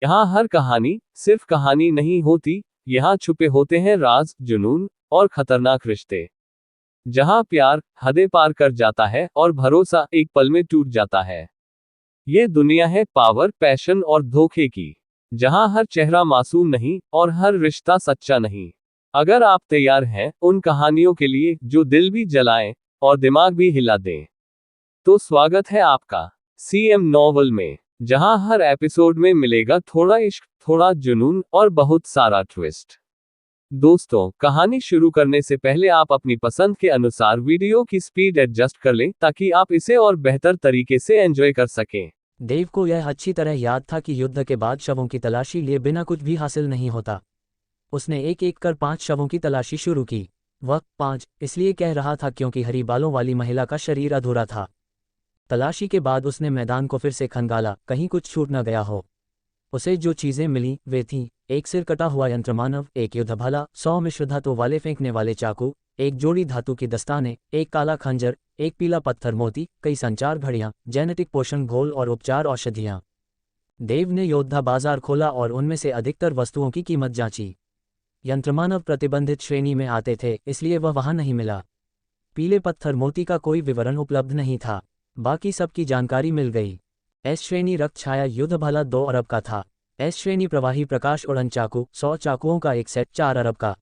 यहाँ हर कहानी सिर्फ कहानी नहीं होती, यहाँ छुपे होते हैं राज, जुनून और खतरनाक रिश्ते। जहाँ प्यार हदें पार कर जाता है और भरोसा एक पल में टूट जाता है। ये दुनिया है पावर, पैशन और धोखे की, जहाँ हर चेहरा मासूम नहीं और हर रिश्ता सच्चा नहीं। अगर आप तैयार हैं उन कहानियों के लिए जो दिल भी जलाएं और दिमाग भी हिला दें, तो स्वागत है आपका सीएम नॉवल में, जहां हर एपिसोड में मिलेगा थोड़ा इश्क, थोड़ा जुनून और बहुत सारा ट्विस्ट। दोस्तों, कहानी शुरू करने से पहले आप अपनी पसंद के अनुसार वीडियो की स्पीड एडजस्ट कर लें ताकि आप इसे और बेहतर तरीके से एंजॉय कर सकें। देव को यह अच्छी तरह याद था कि युद्ध के बाद शवों की तलाशी लिए बिना कुछ भी हासिल नहीं होता। उसने एक एक कर 5 शवों की तलाशी शुरू की। वह 5 इसलिए कह रहा था क्योंकि हरी बालों वाली महिला का शरीर अधूरा था। तलाशी के बाद उसने मैदान को फिर से खंगाला, कहीं कुछ छूट न गया हो। उसे जो चीजें मिली वे थीं: एक सिर कटा हुआ यंत्रमानव, एक युद्ध भाला, 100 मिश्र धातु वाले फेंकने वाले चाकू, एक जोड़ी धातु की दस्ताने, एक काला खंजर, एक पीला पत्थर मोती, कई संचार घड़ियां, जेनेटिक पोषण घोल और उपचार औषधियां। देव ने योद्धा बाजार खोला और उनमें से अधिकतर वस्तुओं की कीमत जांची। यंत्रमानव प्रतिबंधित श्रेणी में आते थे, इसलिए वह वहां नहीं मिला। पीले पत्थर मोती का कोई विवरण उपलब्ध नहीं था, बाकी सबकी जानकारी मिल गई। एस श्रेणी रक्त छाया युद्ध भाला 2 अरब का था। एस श्रेणी प्रवाही प्रकाश उड़न चाकू 100 चाकुओं का एक सेट 4 अरब का।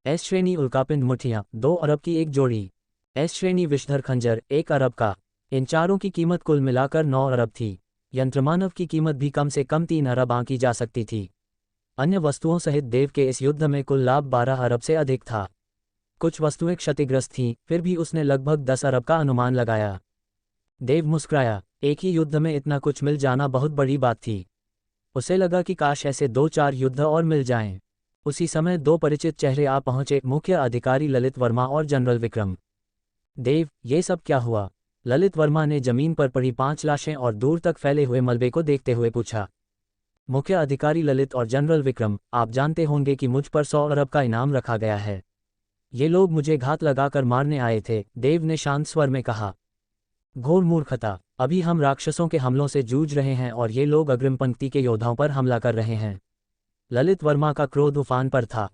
एस श्रेणी उल्कापिंड मुठियां 2 अरब की एक जोड़ी। एस श्रेणी विषधर खंजर 1 अरब का। इन चारों की कीमत कुल मिलाकर 9 अरब थी। यंत्रमानव की कीमत भी कम से कम 3 अरब आंकी जा सकती थी। अन्य वस्तुओं सहित देव के इस युद्ध में कुल लाभ 12 अरब से अधिक था। कुछ वस्तुएं क्षतिग्रस्त थीं, फिर भी उसने लगभग 10 अरब का अनुमान लगाया। देव मुस्कुराया। एक ही युद्ध में इतना कुछ मिल जाना बहुत बड़ी बात थी। उसे लगा कि काश ऐसे 2-4 युद्ध और मिल जाएं। उसी समय 2 परिचित चेहरे आ पहुंचे, मुख्य अधिकारी ललित वर्मा और जनरल विक्रम। देव, ये सब क्या हुआ? ललित वर्मा ने जमीन पर पड़ी 5 लाशें और दूर तक फैले हुए मलबे को देखते हुए पूछा। मुख्य अधिकारी ललित और जनरल विक्रम, आप जानते होंगे कि मुझ पर 100 अरब का इनाम रखा गया है। ये लोग मुझे घात लगाकर मारने आए थे, देव ने शांत स्वर में कहा। घोर मूर्खता। अभी हम राक्षसों के हमलों से जूझ रहे हैं और ये लोग अग्रिम पंक्ति के योद्धाओं पर हमला कर रहे हैं। ललित वर्मा का क्रोध उफान पर था।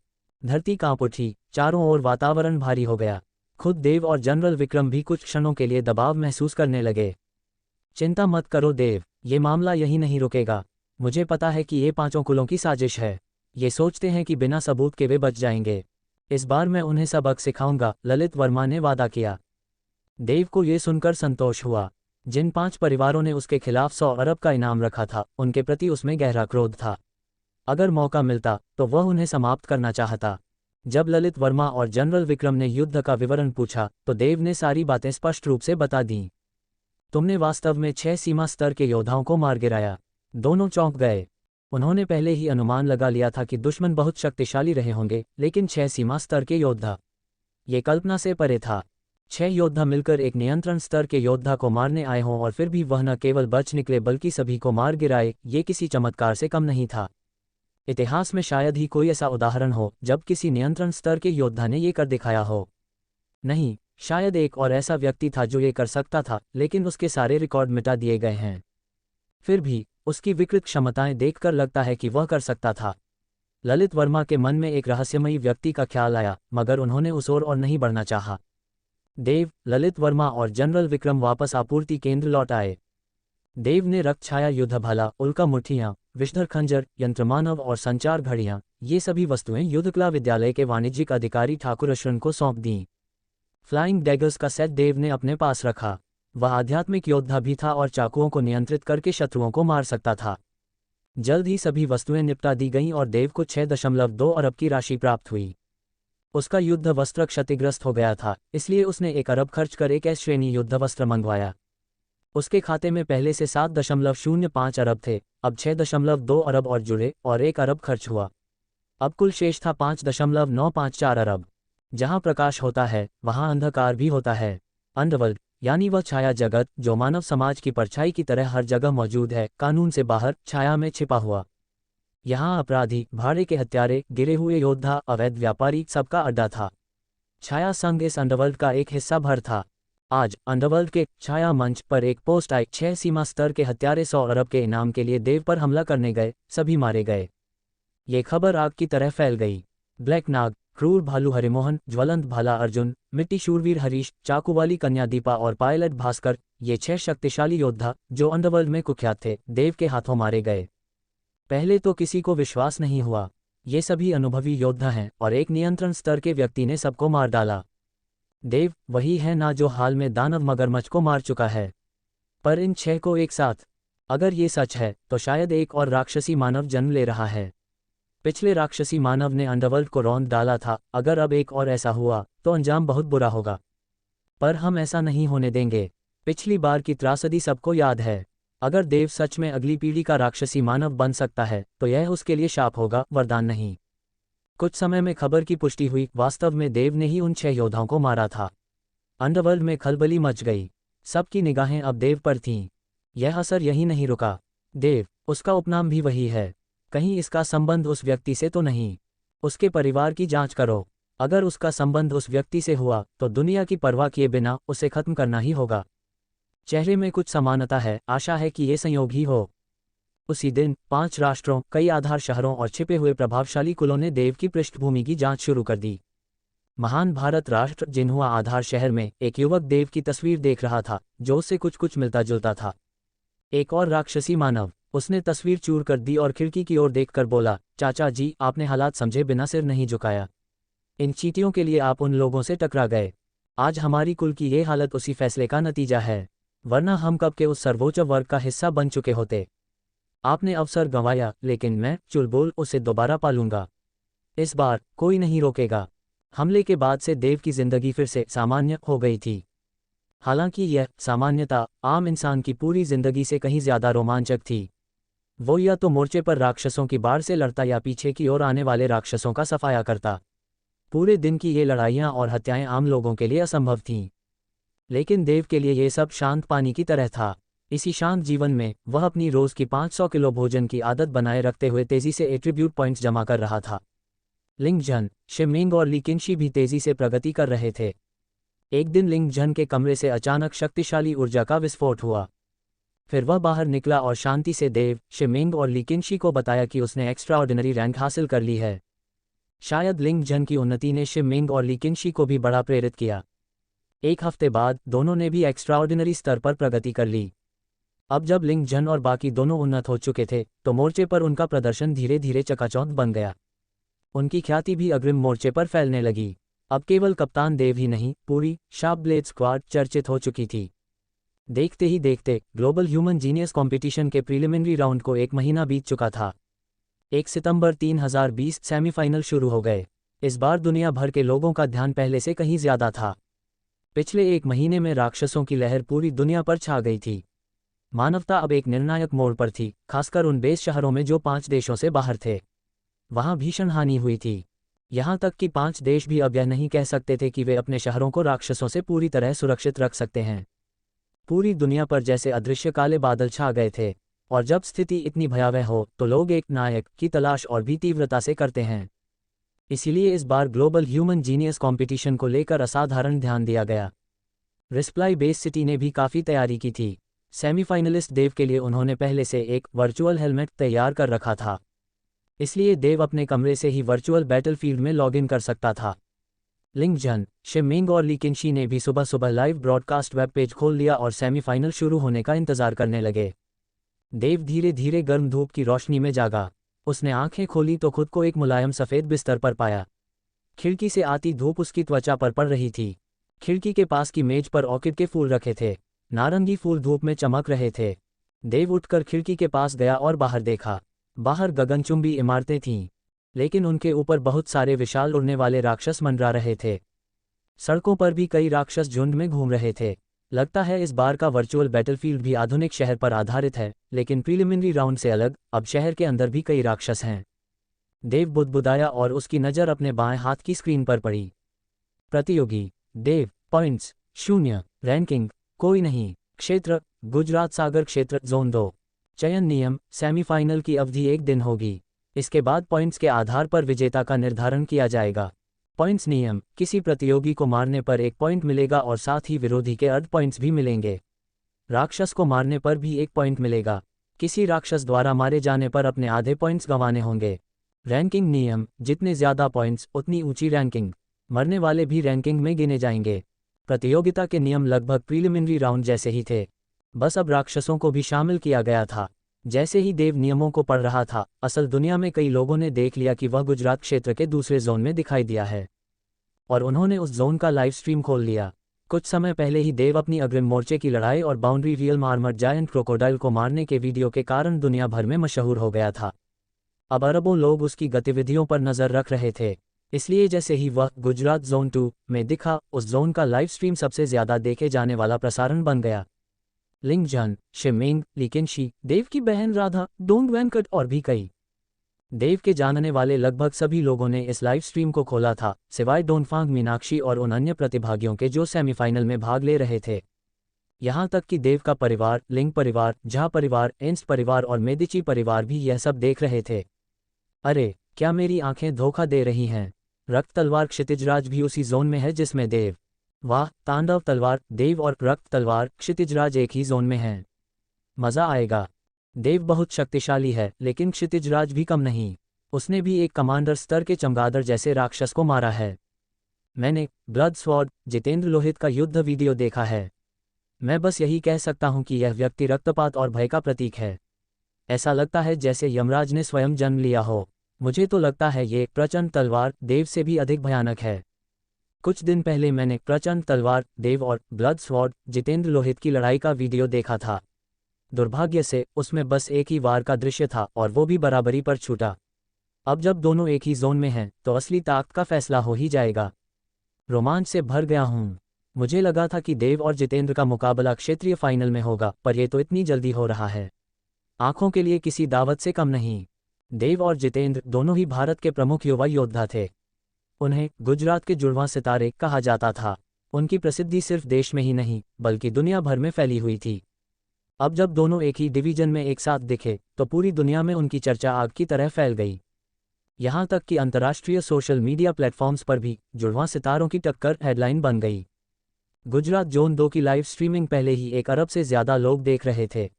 धरती कांप उठी, चारों ओर वातावरण भारी हो गया। खुद देव और जनरल विक्रम भी कुछ क्षणों के लिए दबाव महसूस करने लगे। चिंता मत करो देव, ये मामला यही नहीं रुकेगा। मुझे पता है कि ये 5 कुलों की साजिश है। ये सोचते हैं कि बिना सबूत के वे बच जाएंगे। इस बार मैं उन्हें सबक सिखाऊंगा, ललित वर्मा ने वादा किया। देव को ये सुनकर संतोष हुआ। जिन 5 परिवारों ने उसके खिलाफ 100 अरब का इनाम रखा था, उनके प्रति उसमें गहरा क्रोध था। अगर मौका मिलता तो वह उन्हें समाप्त करना चाहता। जब ललित वर्मा और जनरल विक्रम ने युद्ध का विवरण पूछा तो देव ने सारी बातें स्पष्ट रूप से बता दीं। तुमने वास्तव में 6 सीमा स्तर के योद्धाओं को मार गिराया। दोनों चौंक गए। उन्होंने पहले ही अनुमान लगा लिया था कि दुश्मन बहुत शक्तिशाली रहे होंगे, लेकिन 6 सीमा स्तर के योद्धा, ये कल्पना से परे था। 6 योद्धा मिलकर एक नियंत्रण स्तर के योद्धा को मारने आए हों और फिर भी वह न केवल बच निकले बल्कि सभी को मार गिराए, ये किसी चमत्कार से कम नहीं था। इतिहास में शायद ही कोई ऐसा उदाहरण हो जब किसी नियंत्रण स्तर के योद्धा ने ये कर दिखाया हो। नहीं, शायद एक और ऐसा व्यक्ति था जो ये कर सकता था, लेकिन उसके सारे रिकॉर्ड मिटा दिए गए हैं। फिर भी उसकी विकृत क्षमताएं देखकर लगता है कि वह कर सकता था। ललित वर्मा के मन में एक रहस्यमयी व्यक्ति का ख्याल आया, मगर उन्होंने उस ओर और नहीं बढ़ना चाहा। देव, ललित वर्मा और जनरल विक्रम वापस आपूर्ति केंद्र लौट आए। देव ने रक्त छाया युद्ध भाला, उल्का मुठियां, विषधर खंजर, यंत्रमानव और संचार घड़ियां, ये सभी वस्तुएं युद्ध कला विद्यालय के वाणिज्यिक अधिकारी ठाकुर अशरन को सौंप दीं। फ्लाइंग डैगर्स का सेट देव ने अपने पास रखा। वह आध्यात्मिक योद्धा भी था और चाकुओं को नियंत्रित करके शत्रुओं को मार सकता था। जल्द ही सभी वस्तुएं निपटा दी गईं और देव को 6.2 अरब की राशि प्राप्त हुई। उसका युद्ध वस्त्र क्षतिग्रस्त हो गया था, इसलिए उसने 1 अरब खर्च कर एक एस श्रेणी युद्ध वस्त्र मंगवाया। उसके खाते में पहले से 7.05 अरब थे, अब 6.2 अरब और जुड़े और 1 अरब खर्च हुआ। अब कुल शेष था 5.954 अरब। जहां प्रकाश होता है वहां अंधकार भी होता है। अंडरवर्ल्ड, यानी वह छाया जगत जो मानव समाज की परछाई की तरह हर जगह मौजूद है, कानून से बाहर, छाया में छिपा हुआ। यहाँ अपराधी, भाड़े के हत्यारे, गिरे हुए योद्धा, अवैध व्यापारी, सबका अड्डा था। छाया संघ इस अंडरवर्ल्ड का एक हिस्सा भर था। आज अंडरवर्ल्ड के छाया मंच पर एक पोस्ट आई, 6 सीमा स्तर के हत्यारे 100 अरब के इनाम के लिए देव पर हमला करने गए, सभी मारे गए। ये खबर आग की तरह फैल गई। ब्लैक नाग, क्रूर भालू हरिमोहन, ज्वलंत भाला अर्जुन, मिट्टी शूरवीर हरीश, चाकूवाली कन्या दीपा और पायलट भास्कर, ये 6 शक्तिशाली योद्धा जो अंडरवर्ल्ड में कुख्यात थे, देव के हाथों मारे गए। पहले तो किसी को विश्वास नहीं हुआ। ये सभी अनुभवी योद्धा हैं और एक नियंत्रण स्तर के व्यक्ति ने सबको मार डाला। देव वही है ना जो हाल में दानव मगरमच्छ को मार चुका है। पर इन 6 को एक साथ, अगर ये सच है तो शायद एक और राक्षसी मानव जन्म ले रहा है। पिछले राक्षसी मानव ने अंडरवर्ल्ड को रौंद डाला था, अगर अब एक और ऐसा हुआ तो अंजाम बहुत बुरा होगा। पर हम ऐसा नहीं होने देंगे। पिछली बार की त्रासदी सबको याद है। अगर देव सच में अगली पीढ़ी का राक्षसी मानव बन सकता है तो यह उसके लिए शाप होगा, वरदान नहीं। कुछ समय में खबर की पुष्टि हुई, वास्तव में देव ने ही उन 6 योद्धाओं को मारा था। अंडरवर्ल्ड में खलबली मच गई। सबकी निगाहें अब देव पर थीं। यह असर यही नहीं रुका। देव, उसका उपनाम भी वही है। कहीं इसका संबंध उस व्यक्ति से तो नहीं? उसके परिवार की जांच करो। अगर उसका संबंध उस व्यक्ति से हुआ तो दुनिया की परवाह किए बिना उसे खत्म करना ही होगा। चेहरे में कुछ समानता है, आशा है कि ये संयोग ही हो। उसी दिन 5 राष्ट्रों, कई आधार शहरों और छिपे हुए प्रभावशाली कुलों ने देव की पृष्ठभूमि की जांच शुरू कर दी। महान भारत राष्ट्र जिन्हुआ आधार शहर में एक युवक देव की तस्वीर देख रहा था जो उससे कुछ मिलता जुलता था। एक और राक्षसी मानव। उसने तस्वीर चूर कर दी और खिड़की की ओर देखकर बोला, चाचा जी, आपने हालात समझे बिना सिर नहीं झुकाया। इन चींटियों के लिए आप उन लोगों से टकरा गए। आज हमारी कुल की ये हालत उसी फैसले का नतीजा है, वरना हम कब के उस सर्वोच्च वर्ग का हिस्सा बन चुके होते। आपने अवसर गंवाया, लेकिन मैं चुलबुल उसे दोबारा पालूंगा। इस बार कोई नहीं रोकेगा। हमले के बाद से देव की जिंदगी फिर से सामान्य हो गई थी। हालांकि यह सामान्यता आम इंसान की पूरी जिंदगी से कहीं ज्यादा रोमांचक थी। वो या तो मोर्चे पर राक्षसों की बाढ़ से लड़ता या पीछे की ओर आने वाले राक्षसों का सफाया करता। पूरे दिन की ये लड़ाइयाँ और हत्याएं आम लोगों के लिए असंभव थीं। लेकिन देव के लिए ये सब शांत पानी की तरह था। इसी शांत जीवन में वह अपनी रोज की 500 किलो भोजन की आदत बनाए रखते हुए तेजी से एट्रीब्यूट पॉइंट्स जमा कर रहा था। लिंग जन, शिमिंग और लीकिनशी भी तेजी से प्रगति कर रहे थे। एक दिन लिंग जन के कमरे से अचानक शक्तिशाली ऊर्जा का विस्फोट हुआ। फिर वह बाहर निकला और शांति से देव, शिमिंग और लीकिनशी को बताया कि उसने एक्स्ट्राऑर्डिनरी रैंक हासिल कर ली है। शायद लिंग जन की उन्नति ने शिमिंग और लीकिनशी को भी बड़ा प्रेरित किया। एक हफ्ते बाद दोनों ने भी एक्स्ट्राऑर्डिनरी स्तर पर प्रगति कर ली। अब जब लिंग जन और बाकी दोनों उन्नत हो चुके थे तो मोर्चे पर उनका प्रदर्शन धीरे धीरे चकाचौंध बन गया। उनकी ख्याति भी अग्रिम मोर्चे पर फैलने लगी। अब केवल कप्तान देव ही नहीं, पूरी शार्प ब्लेड स्क्वाड चर्चित हो चुकी थी। देखते ही देखते ग्लोबल ह्यूमन जीनियस कॉम्पिटिशन के प्रीलिमिनरी राउंड को 1 महीना बीत चुका था। 1 सितंबर 3020 सेमीफाइनल शुरू हो गए। इस बार दुनिया भर के लोगों का ध्यान पहले से कहीं ज्यादा था। पिछले 1 महीने में राक्षसों की लहर पूरी दुनिया पर छा गई थी। मानवता अब एक निर्णायक मोड़ पर थी, खासकर उन बेस शहरों में जो 5 देशों से बाहर थे। वहां भीषण हानि हुई थी। यहां तक कि 5 देश भी अब यह नहीं कह सकते थे कि वे अपने शहरों को राक्षसों से पूरी तरह सुरक्षित रख सकते हैं। पूरी दुनिया पर जैसे अदृश्य काले बादल छा गए थे। और जब स्थिति इतनी भयावह हो तो लोग एक नायक की तलाश और भी तीव्रता से करते हैं। इसीलिए इस बार ग्लोबल ह्यूमन जीनियस कॉम्पिटिशन को लेकर असाधारण ध्यान दिया गया। रिस्प्लाई बेस सिटी ने भी काफ़ी तैयारी की थी। सेमीफाइनलिस्ट देव के लिए उन्होंने पहले से एक वर्चुअल हेलमेट तैयार कर रखा था। इसलिए देव अपने कमरे से ही वर्चुअल बैटलफील्ड में लॉगिन कर सकता था। लिंग जन, शिमिंग और लीकिनशी ने भी सुबह सुबह लाइव ब्रॉडकास्ट वेब पेज खोल लिया और सेमीफाइनल शुरू होने का इंतजार करने लगे। देव धीरे धीरे गर्म धूप की रोशनी में जागा। उसने आंखें खोली तो खुद को एक मुलायम सफ़ेद बिस्तर पर पाया। खिड़की से आती धूप उसकी त्वचा पर पड़ रही थी। खिड़की के पास की मेज पर ऑर्किड के फूल रखे थे। नारंगी फूल धूप में चमक रहे थे। देव उठकर खिड़की के पास गया और बाहर देखा। बाहर गगनचुंबी इमारतें थीं, लेकिन उनके ऊपर बहुत सारे विशाल उड़ने वाले राक्षस मंडरा रहे थे। सड़कों पर भी कई राक्षस झुंड में घूम रहे थे। लगता है इस बार का वर्चुअल बैटलफील्ड भी आधुनिक शहर पर आधारित है, लेकिन प्रीलिमिनरी राउंड से अलग, अब शहर के अंदर भी कई राक्षस हैं। देव बुदबुदाया और उसकी नज़र अपने बाएं हाथ की स्क्रीन पर पड़ी। प्रतियोगी देव, पॉइंट्स 0, रैंकिंग कोई नहीं, क्षेत्र गुजरात सागर क्षेत्र जोन 2, चयन नियम सेमीफाइनल की अवधि 1 दिन होगी। इसके बाद पॉइंट्स के आधार पर विजेता का निर्धारण किया जाएगा। पॉइंट्स नियम, किसी प्रतियोगी को मारने पर 1 पॉइंट मिलेगा और साथ ही विरोधी के अर्ध पॉइंट्स भी मिलेंगे। राक्षस को मारने पर भी 1 पॉइंट मिलेगा। किसी राक्षस द्वारा मारे जाने पर अपने आधे पॉइंट्स गंवाने होंगे। रैंकिंग नियम, जितने ज़्यादा पॉइंट्स उतनी ऊंची रैंकिंग, मरने वाले भी रैंकिंग में गिने जाएंगे। प्रतियोगिता के नियम लगभग प्रीलिमिनरी राउंड जैसे ही थे, बस अब राक्षसों को भी शामिल किया गया था। जैसे ही देव नियमों को पढ़ रहा था, असल दुनिया में कई लोगों ने देख लिया कि वह गुजरात क्षेत्र के दूसरे जोन में दिखाई दिया है और उन्होंने उस जोन का लाइव स्ट्रीम खोल लिया। कुछ समय पहले ही देव अपनी अग्रिम मोर्चे की लड़ाई और boundary real armoured giant crocodile को मारने के वीडियो के कारण दुनिया भर में मशहूर हो गया था। अब अरबों लोग उसकी गतिविधियों पर नज़र रख रहे थे, इसलिए जैसे ही वह गुजरात जोन 2 में दिखा, उस जोन का लाइव स्ट्रीम सबसे ज़्यादा देखे जाने वाला प्रसारण बन गया। लिंगजन, शिमिंग, लिकेनशी, देव की बहन राधा, डोंग वेंकट और भी कई देव के जानने वाले लगभग सभी लोगों ने इस लाइव स्ट्रीम को खोला था, सिवाय डोनफांग मीनाक्षी और उन अन्य प्रतिभागियों के जो सेमीफाइनल में भाग ले रहे थे। यहाँ तक कि देव का परिवार, लिंग परिवार, झा परिवार, एंस्ट परिवार और मेदिची परिवार भी यह सब देख रहे थे। अरे, क्या मेरी आंखें धोखा दे रही हैं? रक्त तलवार क्षितिजराज भी उसी जोन में है जिसमें देव। वाह, तांडव तलवार, देव और रक्त तलवार क्षितिजराज एक ही जोन में हैं। मज़ा आएगा। देव बहुत शक्तिशाली है, लेकिन क्षितिजराज भी कम नहीं। उसने भी एक कमांडर स्तर के चमगादड़ जैसे राक्षस को मारा है। मैंने ब्लड स्वॉर्ड जितेंद्र लोहित का युद्ध वीडियो देखा है। मैं बस यही कह सकता हूं कि यह व्यक्ति रक्तपात और भय का प्रतीक है। ऐसा लगता है जैसे यमराज ने स्वयं जन्म लिया हो। मुझे तो लगता है ये प्रचंड तलवार देव से भी अधिक भयानक है। कुछ दिन पहले मैंने प्रचंड तलवार देव और ब्लड स्वॉर्ड जितेंद्र लोहित की लड़ाई का वीडियो देखा था। दुर्भाग्य से उसमें बस एक ही वार का दृश्य था और वो भी बराबरी पर छूटा। अब जब दोनों एक ही जोन में हैं, तो असली ताकत का फैसला हो ही जाएगा। रोमांच से भर गया हूँ। मुझे लगा था कि देव और जितेंद्र का मुकाबला क्षेत्रीय फाइनल में होगा, पर यह तो इतनी जल्दी हो रहा है। आंखों के लिए किसी दावत से कम नहीं। देव और जितेंद्र दोनों ही भारत के प्रमुख युवा योद्धा थे। उन्हें गुजरात के जुड़वां सितारे कहा जाता था। उनकी प्रसिद्धि सिर्फ देश में ही नहीं, बल्कि दुनिया भर में फैली हुई थी। अब जब दोनों एक ही डिवीजन में एक साथ दिखे, तो पूरी दुनिया में उनकी चर्चा आग की तरह फैल गई। यहाँ तक कि अंतर्राष्ट्रीय सोशल मीडिया प्लेटफॉर्म्स पर भी जुड़वां सितारों की टक्कर हेडलाइन बन गई। गुजरात जोन 2 की लाइव स्ट्रीमिंग पहले ही 1 अरब से ज़्यादा लोग देख रहे थे।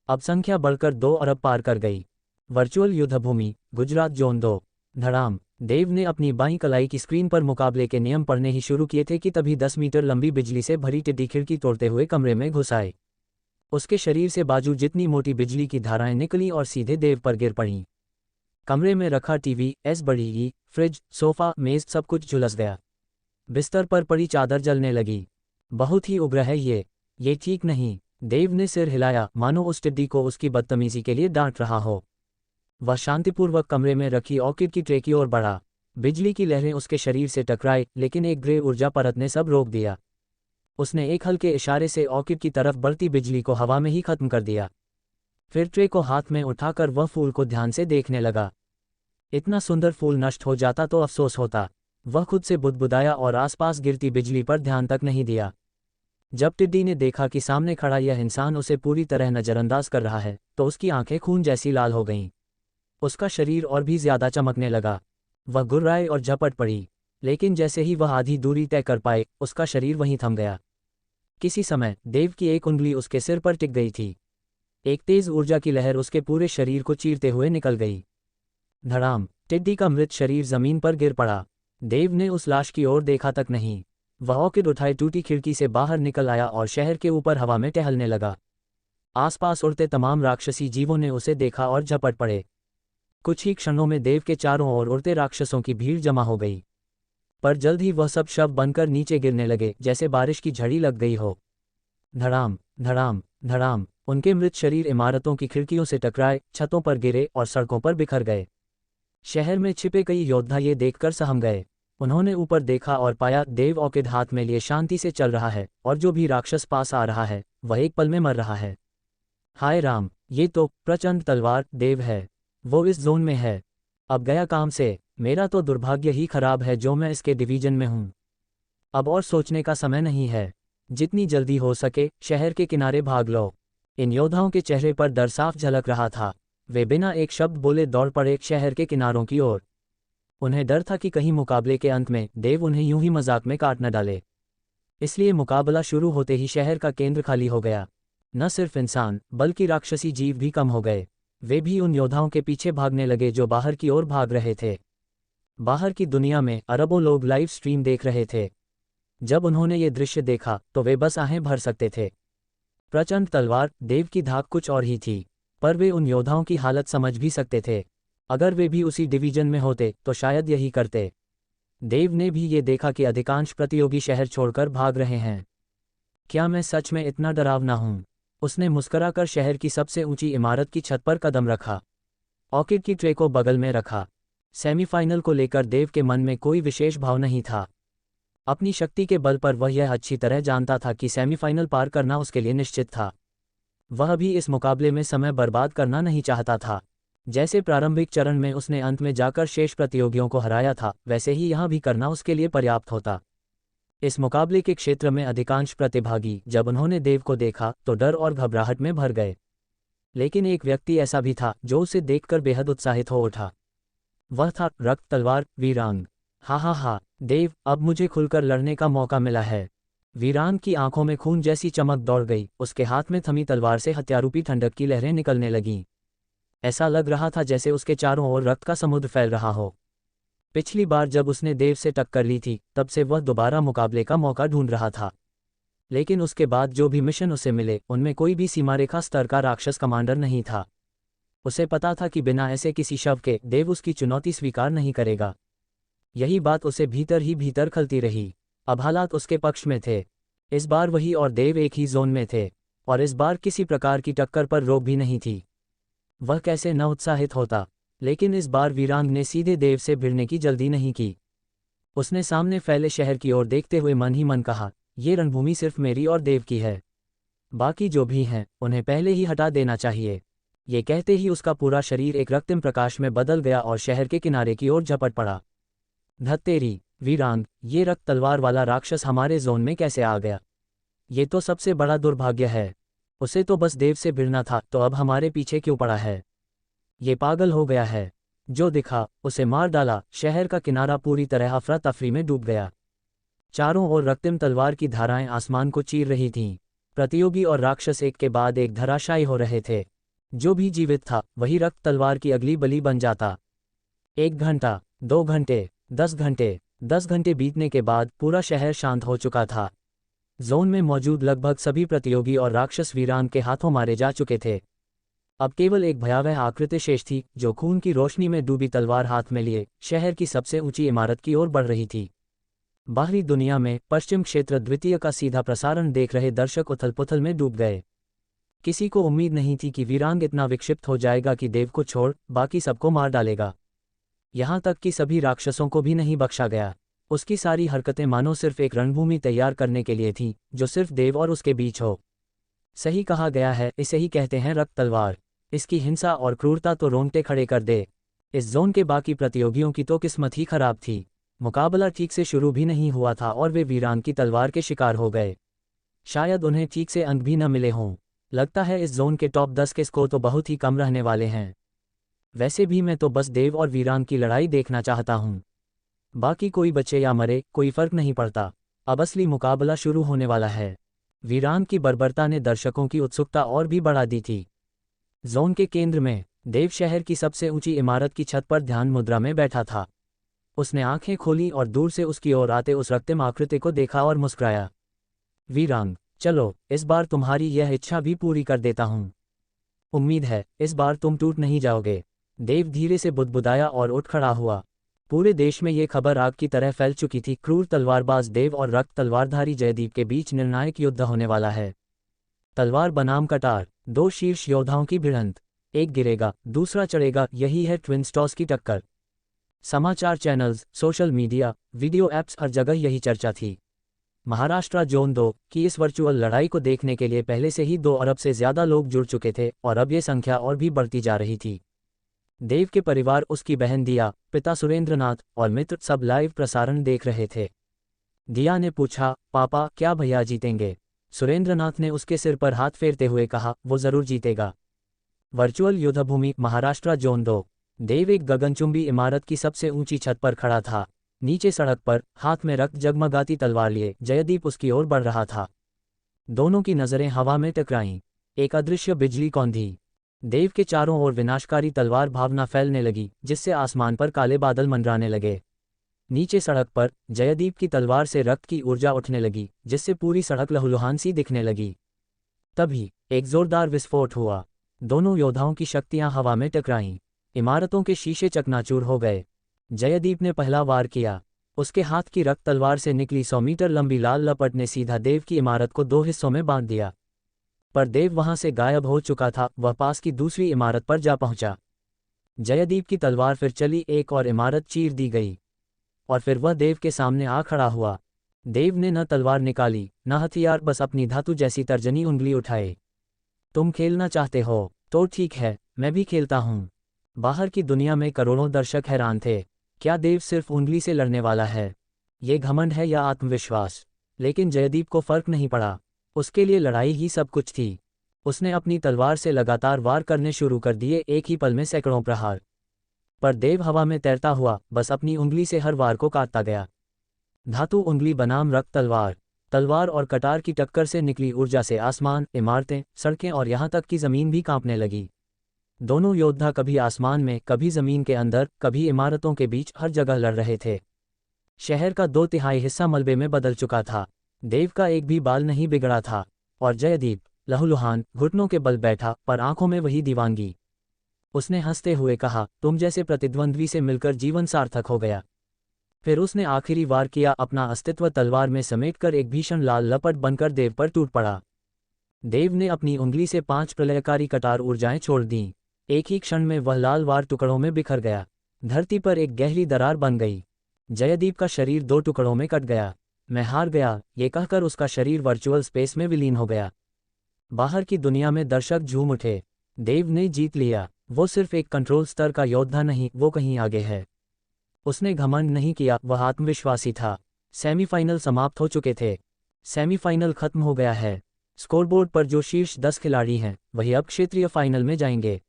अब संख्या बढ़कर 2 अरब पार कर गई। वर्चुअल युद्धभूमि, गुजरात जोन 2। धड़ाम। देव ने अपनी बाईं कलाई की स्क्रीन पर मुकाबले के नियम पढ़ने ही शुरू किए थे कि तभी 10 मीटर लंबी बिजली से भरी टिड्डी खिड़की तोड़ते हुए कमरे में घुस आए। उसके शरीर से बाजू जितनी मोटी बिजली की धाराएं निकली और सीधे देव पर गिर पड़ीं। कमरे में रखा टीवी, बढ़ी, फ्रिज, सोफा, मेज सब कुछ झुलस गया। बिस्तर पर पड़ी चादर जलने लगी। बहुत ही उग्र है ये ठीक नहीं। देव ने सिर हिलाया, मानो उस टिड्डी को उसकी बदतमीजी के लिए डांट रहा हो। वह शांतिपूर्वक कमरे में रखी ऑर्किड की ट्रे की ओर बढ़ा। बिजली की लहरें उसके शरीर से टकराई, लेकिन एक ग्रे ऊर्जा परत ने सब रोक दिया। उसने एक हल्के इशारे से ऑर्किड की तरफ बढ़ती बिजली को हवा में ही खत्म कर दिया। फिर ट्रे को हाथ में उठाकर वह फूल को ध्यान से देखने लगा। इतना सुंदर फूल नष्ट हो जाता तो अफसोस होता। वह खुद से बुदबुदाया और आसपास गिरती बिजली पर ध्यान तक नहीं दिया। जब टिड्डी ने देखा कि सामने खड़ा यह इंसान उसे पूरी तरह नज़रअंदाज कर रहा है, तो उसकी आंखें खून जैसी लाल हो गईं। उसका शरीर और भी ज्यादा चमकने लगा। वह गुर्राए और झपट पड़ी, लेकिन जैसे ही वह आधी दूरी तय कर पाए, उसका शरीर वहीं थम गया। किसी समय देव की एक उंगली उसके सिर पर टिक गई थी। एक तेज ऊर्जा की लहर उसके पूरे शरीर को चीरते हुए निकल गई। धड़ाम। टिड्डी का मृत शरीर जमीन पर गिर पड़ा। देव ने उस लाश की ओर देखा तक नहीं। वह ऑर्किड उठाए टूटी खिड़की से बाहर निकल आया और शहर के ऊपर हवा में टहलने लगा। आसपास उड़ते तमाम राक्षसी जीवों ने उसे देखा और झपट पड़े। कुछ ही क्षणों में देव के चारों ओर उड़ते राक्षसों की भीड़ जमा हो गई। पर जल्द ही वह सब शव बनकर नीचे गिरने लगे, जैसे बारिश की झड़ी लग गई हो। धड़ाम धड़ाम धड़ाम। उनके मृत शरीर इमारतों की खिड़कियों से टकराए, छतों पर गिरे और सड़कों पर बिखर गए। शहर में छिपे कई योद्धा ये देखकर सहम गए। उन्होंने ऊपर देखा और पाया देव ऑर्किड हाथ में लिए शांति से चल रहा है, और जो भी राक्षस पास आ रहा है वह एक पल में मर रहा है। हाय राम, ये तो प्रचंड तलवार देव है। वो इस जोन में है। अब गया काम से। मेरा तो दुर्भाग्य ही खराब है जो मैं इसके डिवीजन में हूँ। अब और सोचने का समय नहीं है। जितनी जल्दी हो सके शहर के किनारे भाग लो। इन योद्धाओं के चेहरे पर डर साफ झलक रहा था। वे बिना एक शब्द बोले दौड़ पड़े शहर के किनारों की ओर। उन्हें डर था कि कहीं मुकाबले के अंत में देव उन्हें यूं ही मजाक में काट न डाले। इसलिए मुकाबला शुरू होते ही शहर का केंद्र खाली हो गया। न सिर्फ इंसान बल्कि राक्षसी जीव भी कम हो गए। वे भी उन योद्धाओं के पीछे भागने लगे जो बाहर की ओर भाग रहे थे। बाहर की दुनिया में अरबों लोग लाइव स्ट्रीम देख रहे थे। जब उन्होंने ये दृश्य देखा तो वे बस आहें भर सकते थे। प्रचंड तलवार, देव की धाक कुछ और ही थी, पर वे उन योद्धाओं की हालत समझ भी सकते थे। अगर वे भी उसी डिवीजन में होते तो शायद यही करते। देव ने भी ये देखा कि अधिकांश प्रतियोगी शहर छोड़कर भाग रहे हैं। क्या मैं सच में इतना डरावना हूं? उसने मुस्कुराकर शहर की सबसे ऊंची इमारत की छत पर कदम रखा। ऑर्किड की ट्रे को बगल में रखा। सेमीफाइनल को लेकर देव के मन में कोई विशेष भाव नहीं था। अपनी शक्ति के बल पर वह यह अच्छी तरह जानता था कि सेमीफाइनल पार करना उसके लिए निश्चित था। वह भी इस मुकाबले में समय बर्बाद करना नहीं चाहता था। जैसे प्रारंभिक चरण में उसने अंत में जाकर शेष प्रतियोगियों को हराया था, वैसे ही यहाँ भी करना उसके लिए पर्याप्त होता। इस मुकाबले के क्षेत्र में अधिकांश प्रतिभागी जब उन्होंने देव को देखा तो डर और घबराहट में भर गए। लेकिन एक व्यक्ति ऐसा भी था जो उसे देखकर बेहद उत्साहित हो उठा। वह था रक्त तलवार वीरांग। हा, देव, अब मुझे खुलकर लड़ने का मौका मिला है। वीरांग की आंखों में खून जैसी चमक दौड़ गई। उसके हाथ में थमी तलवार से हत्यारूपी ठंडक की लहरें निकलने लगीं। ऐसा लग रहा था जैसे उसके चारों ओर रक्त का समुद्र फैल रहा हो। पिछली बार जब उसने देव से टक्कर ली थी तब से वह दोबारा मुकाबले का मौका ढूंढ रहा था। लेकिन उसके बाद जो भी मिशन उसे मिले उनमें कोई भी सीमारेखा स्तर का राक्षस कमांडर नहीं था। उसे पता था कि बिना ऐसे किसी शव के देव उसकी चुनौती स्वीकार नहीं करेगा। यही बात उसे भीतर ही भीतर खलती रही। अब हालात उसके पक्ष में थे। इस बार वही और देव एक ही जोन में थे, और इस बार किसी प्रकार की टक्कर पर रोक भी नहीं थी। वह कैसे न उत्साहित होता। लेकिन इस बार वीरांग ने सीधे देव से भिड़ने की जल्दी नहीं की। उसने सामने फैले शहर की ओर देखते हुए मन ही मन कहा, ये रणभूमि सिर्फ मेरी और देव की है। बाकी जो भी हैं उन्हें पहले ही हटा देना चाहिए। ये कहते ही उसका पूरा शरीर एक रक्तिम प्रकाश में बदल गया और शहर के किनारे की ओर झपट पड़ा। धत्तेरी, वीरांग, ये रक्त तलवार वाला राक्षस हमारे जोन में कैसे आ गया? ये तो सबसे बड़ा दुर्भाग्य है। उसे तो बस देव से भिड़ना था, तो अब हमारे पीछे क्यों पड़ा है? ये पागल हो गया है। जो दिखा उसे मार डाला। शहर का किनारा पूरी तरह अफरा तफरी में डूब गया। चारों ओर रक्तिम तलवार की धाराएं आसमान को चीर रही थीं। प्रतियोगी और राक्षस एक के बाद एक धराशायी हो रहे थे। जो भी जीवित था वही रक्त तलवार की अगली बलि बन जाता। 1 घंटा, 2 घंटे, 10 घंटे, 10 घंटे बीतने के बाद पूरा शहर शांत हो चुका था। जोन में मौजूद लगभग सभी प्रतियोगी और राक्षस वीरांग के हाथों मारे जा चुके थे। अब केवल एक भयावह आकृति शेष थी, जो खून की रोशनी में डूबी तलवार हाथ में लिए शहर की सबसे ऊंची इमारत की ओर बढ़ रही थी। बाहरी दुनिया में पश्चिम क्षेत्र द्वितीय का सीधा प्रसारण देख रहे दर्शक उथल पुथल में डूब गए। किसी को उम्मीद नहीं थी कि वीरांग इतना विक्षिप्त हो जाएगा कि देव को छोड़ बाकी सबको मार डालेगा। यहाँ तक कि सभी राक्षसों को भी नहीं बख्शा गया। उसकी सारी हरकतें मानो सिर्फ एक रणभूमि तैयार करने के लिए थीं, जो सिर्फ देव और उसके बीच हो। सही कहा गया है, इसे ही कहते हैं रक्त तलवार। इसकी हिंसा और क्रूरता तो रोंगटे खड़े कर दे। इस जोन के बाकी प्रतियोगियों की तो किस्मत ही खराब थी। मुकाबला ठीक से शुरू भी नहीं हुआ था और वे वीरांग की तलवार के शिकार हो गए। शायद उन्हें ठीक से अंक भी न मिले हों। लगता है इस जोन के टॉप 10 के स्कोर तो बहुत ही कम रहने वाले हैं। वैसे भी मैं तो बस देव और वीरांग की लड़ाई देखना चाहता हूँ। बाकी कोई बचे या मरे कोई फर्क नहीं पड़ता। अब असली मुकाबला शुरू होने वाला है। वीरांग की बर्बरता ने दर्शकों की उत्सुकता और भी बढ़ा दी थी। जोन के केंद्र में देव शहर की सबसे ऊंची इमारत की छत पर ध्यान मुद्रा में बैठा था। उसने आंखें खोली और दूर से उसकी ओर आते उस रक्तिम आकृति को देखा और मुस्कुराया। वीरांग, चलो, इस बार तुम्हारी यह इच्छा भी पूरी कर देता हूँ। उम्मीद है इस बार तुम टूट नहीं जाओगे। देव धीरे से बुदबुदाया और उठ खड़ा हुआ। पूरे देश में ये खबर आग की तरह फैल चुकी थी। क्रूर तलवारबाज देव और रक्त तलवारधारी जयदीप के बीच निर्णायक युद्ध होने वाला है। तलवार बनाम कटार, 2 शीर्ष योद्धाओं की भिड़ंत। एक गिरेगा, दूसरा चढ़ेगा, यही है ट्विंस टॉस की टक्कर। समाचार channels, social media, video apps, हर जगह यही चर्चा थी। महाराष्ट्र जोन 2 की इस वर्चुअल लड़ाई को देखने के लिए पहले से ही 2 अरब से ज्यादा लोग जुड़ चुके थे और अब ये संख्या और भी बढ़ती जा रही थी। देव के परिवार, उसकी बहन दिया, पिता सुरेंद्रनाथ और मित्र सब लाइव प्रसारण देख रहे थे। दिया ने पूछा, पापा, क्या भैया जीतेंगे? सुरेंद्रनाथ ने उसके सिर पर हाथ फेरते हुए कहा, वो जरूर जीतेगा। वर्चुअल युद्धभूमि, महाराष्ट्र जोन 2। देव एक गगनचुंबी इमारत की सबसे ऊंची छत पर खड़ा था। नीचे सड़क पर, हाथ में रक्त जगमगाती तलवार लिए, जयदीप उसकी ओर बढ़ रहा था। दोनों की नजरें हवा में टकराईं। एक अदृश्य बिजली कौंधी। देव के चारों ओर विनाशकारी तलवार भावना फैलने लगी, जिससे आसमान पर काले बादल मंडराने लगे। नीचे सड़क पर, जयदीप की तलवार से रक्त की ऊर्जा उठने लगी, जिससे पूरी सड़क लहूलुहान सी दिखने लगी। तभी एक जोरदार विस्फोट हुआ। दोनों योद्धाओं की शक्तियां हवा में टकराईं। इमारतों के शीशे चकनाचूर हो गए। जयदीप ने पहला वार किया। उसके हाथ की रक्त तलवार से निकली 100 मीटर लंबी लाल लपट ने सीधा देव की इमारत को 2 हिस्सों में बांट दिया। पर देव वहां से गायब हो चुका था। वह पास की दूसरी इमारत पर जा पहुंचा। जयदीप की तलवार फिर चली, एक और इमारत चीर दी गई और फिर वह देव के सामने आ खड़ा हुआ। देव ने न तलवार निकाली, न हथियार, बस अपनी धातु जैसी तर्जनी उंगली उठाए। तुम खेलना चाहते हो तो ठीक है, मैं भी खेलता हूं। बाहर की दुनिया में करोड़ों दर्शक हैरान थे। क्या देव सिर्फ उंगली से लड़ने वाला है? ये घमंड है या आत्मविश्वास? लेकिन जयदीप को फर्क नहीं पड़ा। उसके लिए लड़ाई ही सब कुछ थी। उसने अपनी तलवार से लगातार वार करने शुरू कर दिए, एक ही पल में सैकड़ों प्रहार। पर देव हवा में तैरता हुआ बस अपनी उंगली से हर वार को काटता गया। धातु उंगली बनाम रक्त तलवार। तलवार और कटार की टक्कर से निकली ऊर्जा से आसमान, इमारतें, सड़कें और यहाँ तक कि जमीन भी कांपने लगी। दोनों योद्धा कभी आसमान में, कभी जमीन के अंदर, कभी इमारतों के बीच, हर जगह लड़ रहे थे। शहर का 2/3 हिस्सा मलबे में बदल चुका था। देव का एक भी बाल नहीं बिगड़ा था और जयदीप लहूलुहान घुटनों के बल बैठा, पर आंखों में वही दीवानगी। उसने हंसते हुए कहा, तुम जैसे प्रतिद्वंद्वी से मिलकर जीवन सार्थक हो गया। फिर उसने आखिरी वार किया। अपना अस्तित्व तलवार में समेटकर एक भीषण लाल लपट बनकर देव पर टूट पड़ा। देव ने अपनी उंगली से 5 प्रलयकारी कटार ऊर्जाएं छोड़ दीं। एक ही क्षण में वह लाल वार टुकड़ों में बिखर गया। धरती पर एक गहरी दरार बन गई। जयदीप का शरीर 2 टुकड़ों में कट गया। मैं हार गया, ये कहकर उसका शरीर वर्चुअल स्पेस में विलीन हो गया। बाहर की दुनिया में दर्शक झूम उठे। देव ने जीत लिया। वो सिर्फ एक कंट्रोल स्तर का योद्धा नहीं, वो कहीं आगे है। उसने घमंड नहीं किया, वह आत्मविश्वासी था। सेमीफाइनल समाप्त हो चुके थे। सेमीफाइनल खत्म हो गया है। स्कोरबोर्ड पर जो शीर्ष 10 खिलाड़ी हैं, वही अब क्षेत्रीय फाइनल में जाएंगे।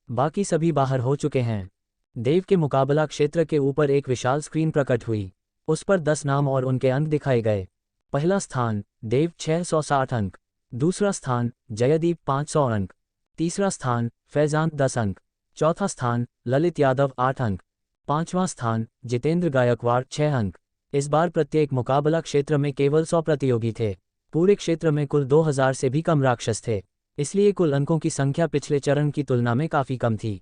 बाकी सभी बाहर हो चुके हैं। देव के मुकाबला क्षेत्र के ऊपर एक विशाल स्क्रीन प्रकट हुई। उस पर 10 नाम और उनके अंक दिखाए गए। पहला स्थान देव 660 अंक। दूसरा स्थान जयदीप 500 अंक। तीसरा स्थान फैजान 10 अंक। चौथा स्थान ललित यादव 8 अंक। पांचवां स्थान जितेंद्र गायकवाड़ 6 अंक। इस बार प्रत्येक मुकाबला क्षेत्र में केवल 100 प्रतियोगी थे। पूरे क्षेत्र में कुल 2000 से भी कम राक्षस थे, इसलिए कुल अंकों की संख्या पिछले चरण की तुलना में काफ़ी कम थी।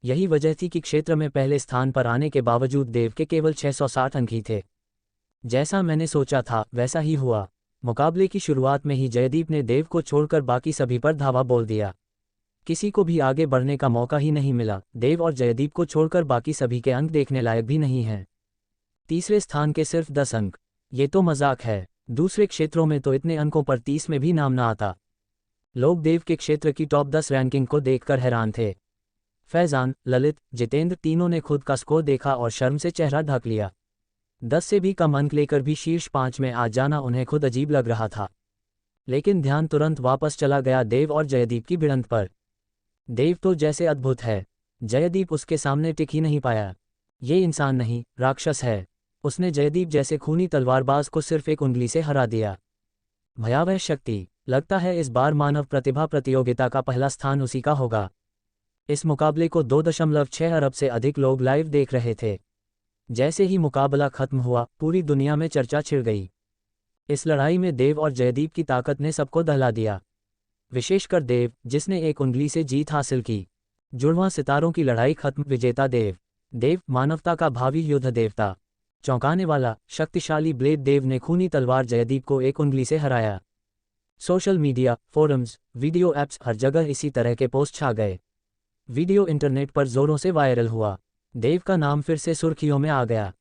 यही वजह थी कि क्षेत्र में पहले स्थान पर आने के बावजूद देव के केवल 660 अंक ही थे। जैसा मैंने सोचा था वैसा ही हुआ। मुकाबले की शुरुआत में ही जयदीप ने देव को छोड़कर बाकी सभी पर धावा बोल दिया। किसी को भी आगे बढ़ने का मौका ही नहीं मिला। देव और जयदीप को छोड़कर बाकी सभी के अंक देखने लायक भी नहीं हैं। तीसरे स्थान के सिर्फ 10 अंक, ये तो मजाक है। दूसरे क्षेत्रों में तो इतने अंकों पर 30 में भी नाम ना आता। लोग देव के क्षेत्र की टॉप 10 रैंकिंग को देखकर हैरान थे। फैजान, ललित, जितेंद्र तीनों ने खुद का स्कोर देखा और शर्म से चेहरा ढक लिया। 10 से भी कम अंक लेकर भी शीर्ष 5 में आ जाना उन्हें खुद अजीब लग रहा था। लेकिन ध्यान तुरंत वापस चला गया देव और जयदीप की भिड़ंत पर। देव तो जैसे अद्भुत है, जयदीप उसके सामने टिक ही नहीं पाया। ये इंसान नहीं, राक्षस है। उसने जयदीप जैसे खूनी तलवारबाज को सिर्फ एक उंगली से हरा दिया। भयावह शक्ति। लगता है इस बार मानव प्रतिभा प्रतियोगिता का पहला स्थान उसी का होगा। इस मुकाबले को 2.6 अरब से अधिक लोग लाइव देख रहे थे। जैसे ही मुकाबला खत्म हुआ, पूरी दुनिया में चर्चा छिड़ गई। इस लड़ाई में देव और जयदीप की ताकत ने सबको दहला दिया, विशेषकर देव, जिसने एक उंगली से जीत हासिल की। जुड़वां सितारों की लड़ाई खत्म। विजेता देव। देव मानवता का भावी युद्ध देवता। चौंकाने वाला, शक्तिशाली ब्लेड देव ने खूनी तलवार जयदीप को एक उंगली से हराया। Social media, forums, video apps, हर जगह इसी तरह के पोस्ट छा गए। वीडियो इंटरनेट पर जोरों से वायरल हुआ। देव का नाम फिर से सुर्खियों में आ गया।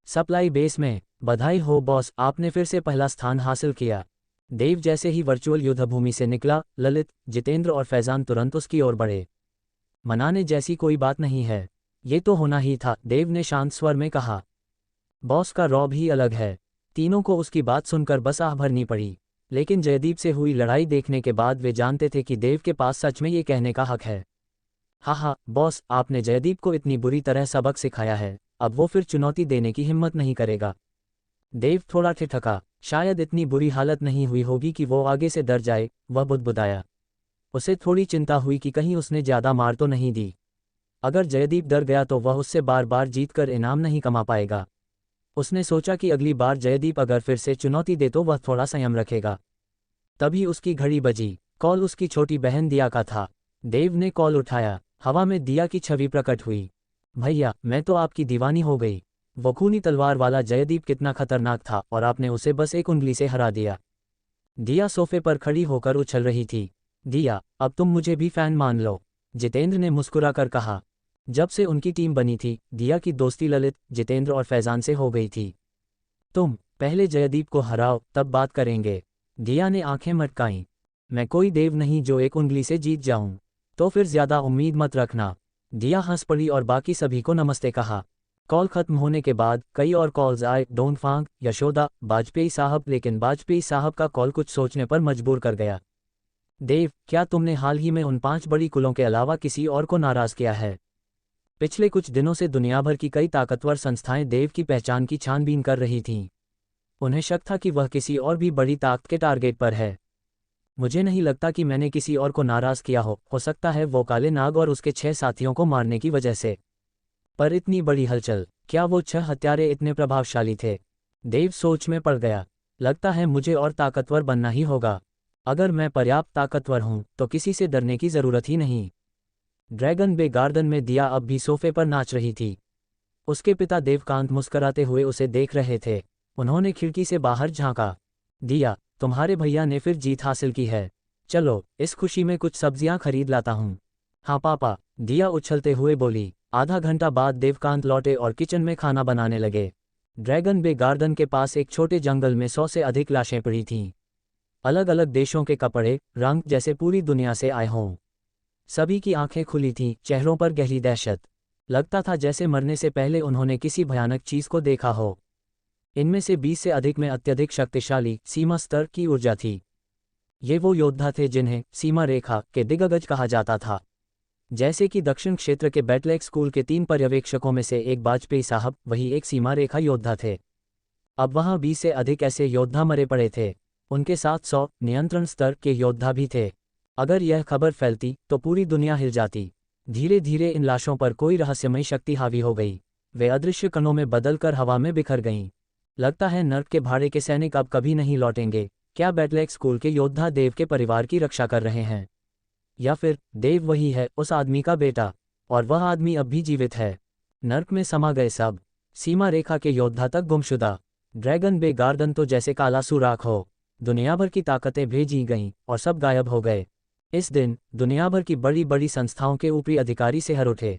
सप्लाई बेस में, बधाई हो बॉस, आपने फिर से पहला स्थान हासिल किया। देव जैसे ही वर्चुअल युद्धभूमि से निकला, ललित, जितेंद्र और फैजान तुरंत उसकी ओर बढ़े। मनाने जैसी कोई बात नहीं है, ये तो होना ही था, देव ने शांत स्वर में कहा। बॉस का रौब ही अलग है। तीनों को उसकी बात सुनकर बस आह भरनी पड़ी। लेकिन जयदीप से हुई लड़ाई देखने के बाद वे जानते थे कि देव के पास सच में ये कहने का हक है। हाँ बॉस, आपने जयदीप को इतनी बुरी तरह सबक सिखाया है, अब वो फिर चुनौती देने की हिम्मत नहीं करेगा। देव थोड़ा ठिठका, शायद इतनी बुरी हालत नहीं हुई होगी कि वो आगे से डर जाए, वह बुदबुदाया। उसे थोड़ी चिंता हुई कि कहीं उसने ज्यादा मार तो नहीं दी। अगर जयदीप डर गया तो वह उससे बार बार जीतकर इनाम नहीं कमा पाएगा। उसने सोचा कि अगली बार जयदीप अगर फिर से चुनौती दे तो वह थोड़ा संयम रखेगा। तभी उसकी घड़ी बजी। कॉल उसकी छोटी बहन दिया का था। देव ने कॉल उठाया। हवा में दिया की छवि प्रकट हुई। भैया, मैं तो आपकी दीवानी हो गई। वो खूनी तलवार वाला जयदीप कितना खतरनाक था और आपने उसे बस एक उंगली से हरा दिया। दिया सोफे पर खड़ी होकर उछल रही थी। दिया, अब तुम मुझे भी फैन मान लो, जितेंद्र ने मुस्कुराकर कहा। जब से उनकी टीम बनी थी, दिया की दोस्ती ललित, जितेंद्र और फैजान से हो गई थी। तुम पहले जयदीप को हराओ, तब बात करेंगे। दिया ने आंखें मटकाईं। मैं कोई देव नहीं जो एक उंगली से जीत जाऊं। तो फिर ज्यादा उम्मीद मत रखना। दिया हंस पड़ी और बाकी सभी को नमस्ते कहा। कॉल खत्म होने के बाद कई और कॉल्स आए, डोंग फांग, यशोदा, वाजपेयी साहब, लेकिन वाजपेयी साहब का कॉल कुछ सोचने पर मजबूर कर गया। देव, क्या तुमने हाल ही में उन 5 बड़ी कुलों के अलावा किसी और को नाराज किया है? पिछले कुछ दिनों से दुनिया भर की कई ताकतवर संस्थाएं देव की पहचान की छानबीन कर रही थीं। उन्हें शक था कि वह किसी और भी बड़ी ताकत के टारगेट पर है। मुझे नहीं लगता कि मैंने किसी और को नाराज किया हो सकता है वो काले नाग और उसके 6 साथियों को मारने की वजह से। पर इतनी बड़ी हलचल, क्या वो 6 हत्यारे इतने प्रभावशाली थे? देव सोच में पड़ गया। लगता है मुझे और ताकतवर बनना ही होगा। अगर मैं पर्याप्त ताकतवर हूं तो किसी से डरने की जरूरत ही नहीं। ड्रैगन बे गार्डन में दिया अब भी सोफे पर नाच रही थी। उसके पिता देवकांत मुस्कराते हुए उसे देख रहे थे। उन्होंने खिड़की से बाहर झांका। दिया, तुम्हारे भैया ने फिर जीत हासिल की है। चलो, इस खुशी में कुछ सब्जियां खरीद लाता हूं। हाँ पापा, दिया उछलते हुए बोली। आधा घंटा बाद देवकांत लौटे और किचन में खाना बनाने लगे। ड्रैगन बे गार्डन के पास एक छोटे जंगल में 100 से अधिक लाशें पड़ी थीं। अलग अलग देशों के कपड़े, रंग, जैसे पूरी दुनिया से आए हों। सभी की आंखें खुली थीं, चेहरों पर गहरी दहशत। लगता था जैसे मरने से पहले उन्होंने किसी भयानक चीज को देखा हो। इनमें से 20 से अधिक में अत्यधिक शक्तिशाली सीमा स्तर की ऊर्जा थी। ये वो योद्धा थे जिन्हें सीमा रेखा के दिग्गज कहा जाता था। जैसे कि दक्षिण क्षेत्र के बैटलैक स्कूल के 3 पर्यवेक्षकों में से एक वाजपेयी साहब, वही एक सीमा रेखा योद्धा थे। अब वहां 20 से अधिक ऐसे योद्धा मरे पड़े थे। उनके साथ 100 नियंत्रण स्तर के योद्धा भी थे। अगर यह खबर फैलती तो पूरी दुनिया हिल जाती। धीरे धीरे इन लाशों पर कोई रहस्यमयी शक्ति हावी हो गई। वे अदृश्य कणों में बदलकर हवा में बिखर गईं। लगता है नर्क के भाड़े के सैनिक अब कभी नहीं लौटेंगे। क्या बैटलैक स्कूल के योद्धा देव के परिवार की रक्षा कर रहे हैं? या फिर देव वही है, उस आदमी का बेटा, और वह आदमी अब भी जीवित है? नर्क में समा गए सब, सीमा रेखा के योद्धा तक गुमशुदा। ड्रैगन बे गार्डन तो जैसे काला सुराख हो। दुनिया भर की ताकतें भेजी गईं और सब गायब हो गए। इस दिन दुनिया भर की बड़ी बड़ी संस्थाओं के ऊपरी अधिकारी सिहर उठे।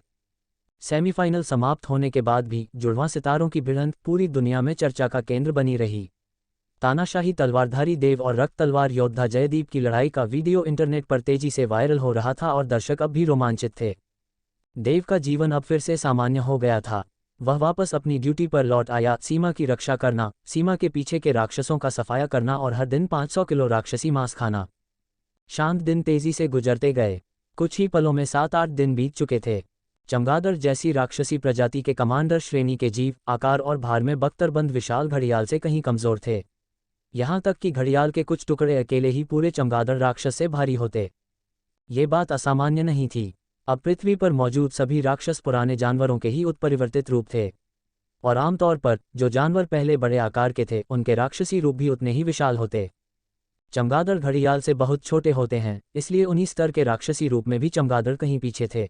सेमीफाइनल समाप्त होने के बाद भी जुड़वां सितारों की भिड़ंत पूरी दुनिया में चर्चा का केंद्र बनी रही। तानाशाही तलवारधारी देव और रक्त तलवार योद्धा जयदीप की लड़ाई का वीडियो इंटरनेट पर तेजी से वायरल हो रहा था और दर्शक अब भी रोमांचित थे। देव का जीवन अब फिर से सामान्य हो गया था। वह वापस अपनी ड्यूटी पर लौट आया, सीमा की रक्षा करना, सीमा के पीछे के राक्षसों का सफाया करना और हर दिन 500 किलो राक्षसी मांस खाना। शांत दिन तेजी से गुजरते गए। कुछ ही पलों में 7-8 दिन बीत चुके थे। चमगादड़ जैसी राक्षसी प्रजाति के कमांडर श्रेणी के जीव आकार और भार में बख्तरबंद विशाल घड़ियाल से कहीं कमजोर थे। यहां तक कि घड़ियाल के कुछ टुकड़े अकेले ही पूरे चमगादड़ राक्षस से भारी होते। ये बात असामान्य नहीं थी। अब पृथ्वी पर मौजूद सभी राक्षस पुराने जानवरों के ही उत्परिवर्तित रूप थे। और आमतौर पर जो जानवर पहले बड़े आकार के थे, उनके राक्षसी रूप भी उतने ही विशाल होते। चमगादड़ घड़ियाल से बहुत छोटे होते हैं, इसलिए उन्हीं स्तर के राक्षसी रूप में भी चमगादड़ कहीं पीछे थे।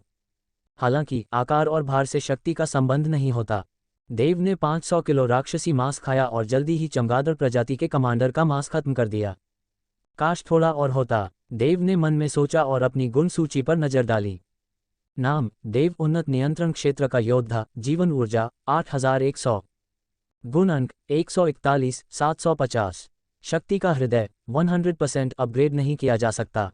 हालांकि आकार और भार से शक्ति का संबंध नहीं होता। देव ने 500 किलो राक्षसी मांस खाया और जल्दी ही चमगादड़ प्रजाति के कमांडर का मांस खत्म कर दिया। काश थोड़ा और होता, देव ने मन में सोचा और अपनी गुण सूची पर नजर डाली। नाम देव, उन्नत नियंत्रण क्षेत्र का योद्धा, जीवन ऊर्जा 8100, गुण अंक 141, 750, शक्ति का हृदय 100% अपग्रेड नहीं किया जा सकता।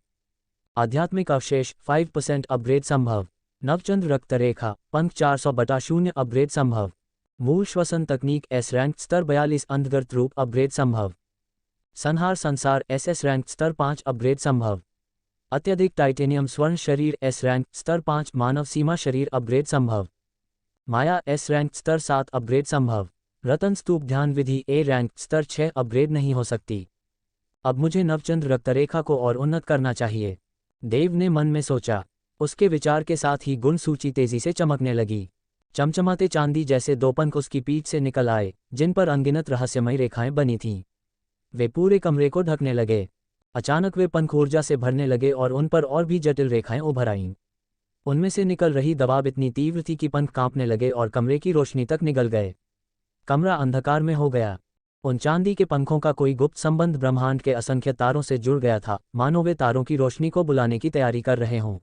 आध्यात्मिक अवशेष 5% अपग्रेड संभव। नवचंद्र रक्त रेखा पंख 400/0 अपग्रेड संभव। मूल श्वसन तकनीक एस रैंक स्तर 42 अंधगर्त रूप अपग्रेड संभव। संहार संसार SS रैंक स्तर 5 अपग्रेड संभव। अत्यधिक टाइटेनियम स्वर्ण शरीर एस रैंक स्तर 5 मानव सीमा शरीर अपग्रेड संभव। माया एस रैंक स्तर 7 अपग्रेड संभव। रतन स्तूप ध्यान विधि ए रैंक स्तर 6 अपग्रेड नहीं हो सकती। अब मुझे नवचंद्र रक्तरेखा को और उन्नत करना चाहिए, देव ने मन में सोचा। उसके विचार के साथ ही गुण सूची तेजी से चमकने लगी। चमचमाते चांदी जैसे 2 पंख उसकी पीठ से निकल आए, जिन पर अनगिनत रहस्यमयी रेखाएं बनी थीं। वे पूरे कमरे को ढकने लगे। अचानक वे पंख ऊर्जा से भरने लगे और उन पर और भी जटिल रेखाएं उभर आईं। उनमें से निकल रही दबाव इतनी तीव्र थी कि पंख कांपने लगे और कमरे की रोशनी तक निगल गए। कमरा अंधकार में हो गया। उन चांदी के पंखों का कोई गुप्त संबंध ब्रह्मांड के असंख्य तारों से जुड़ गया था, मानो वे तारों की रोशनी को बुलाने की तैयारी कर रहे हों।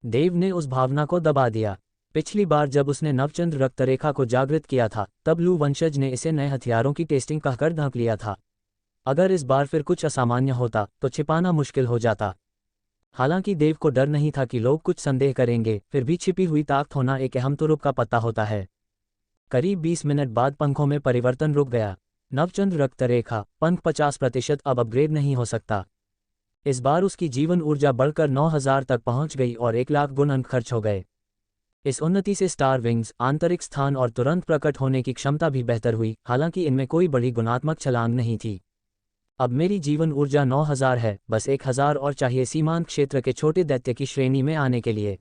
देव ने उस भावना को दबा दिया। पिछली बार जब उसने नवचंद्र रक्तरेखा को जागृत किया था, तब लू वंशज ने इसे नए हथियारों की टेस्टिंग कहकर ढक लिया था। अगर इस बार फिर कुछ असामान्य होता तो छिपाना मुश्किल हो जाता। हालांकि देव को डर नहीं था कि लोग कुछ संदेह करेंगे, फिर भी छिपी हुई ताकत होना एक अहम तुरुप का पता होता है। करीब 20 मिनट बाद पंखों में परिवर्तन रुक गया। नवचंद्र रक्तरेखा पंख 50% अब अपग्रेड नहीं हो सकता। इस बार उसकी जीवन ऊर्जा बढ़कर 9000 तक पहुंच गई और 1 लाख गुण अंक खर्च हो गए। इस उन्नति से स्टार विंग्स, आंतरिक स्थान और तुरंत प्रकट होने की क्षमता भी बेहतर हुई, हालांकि इनमें कोई बड़ी गुणात्मक छलांग नहीं थी। अब मेरी जीवन ऊर्जा 9000 है, बस 1000 और चाहिए सीमांत क्षेत्र के छोटे दैत्य की श्रेणी में आने के लिए।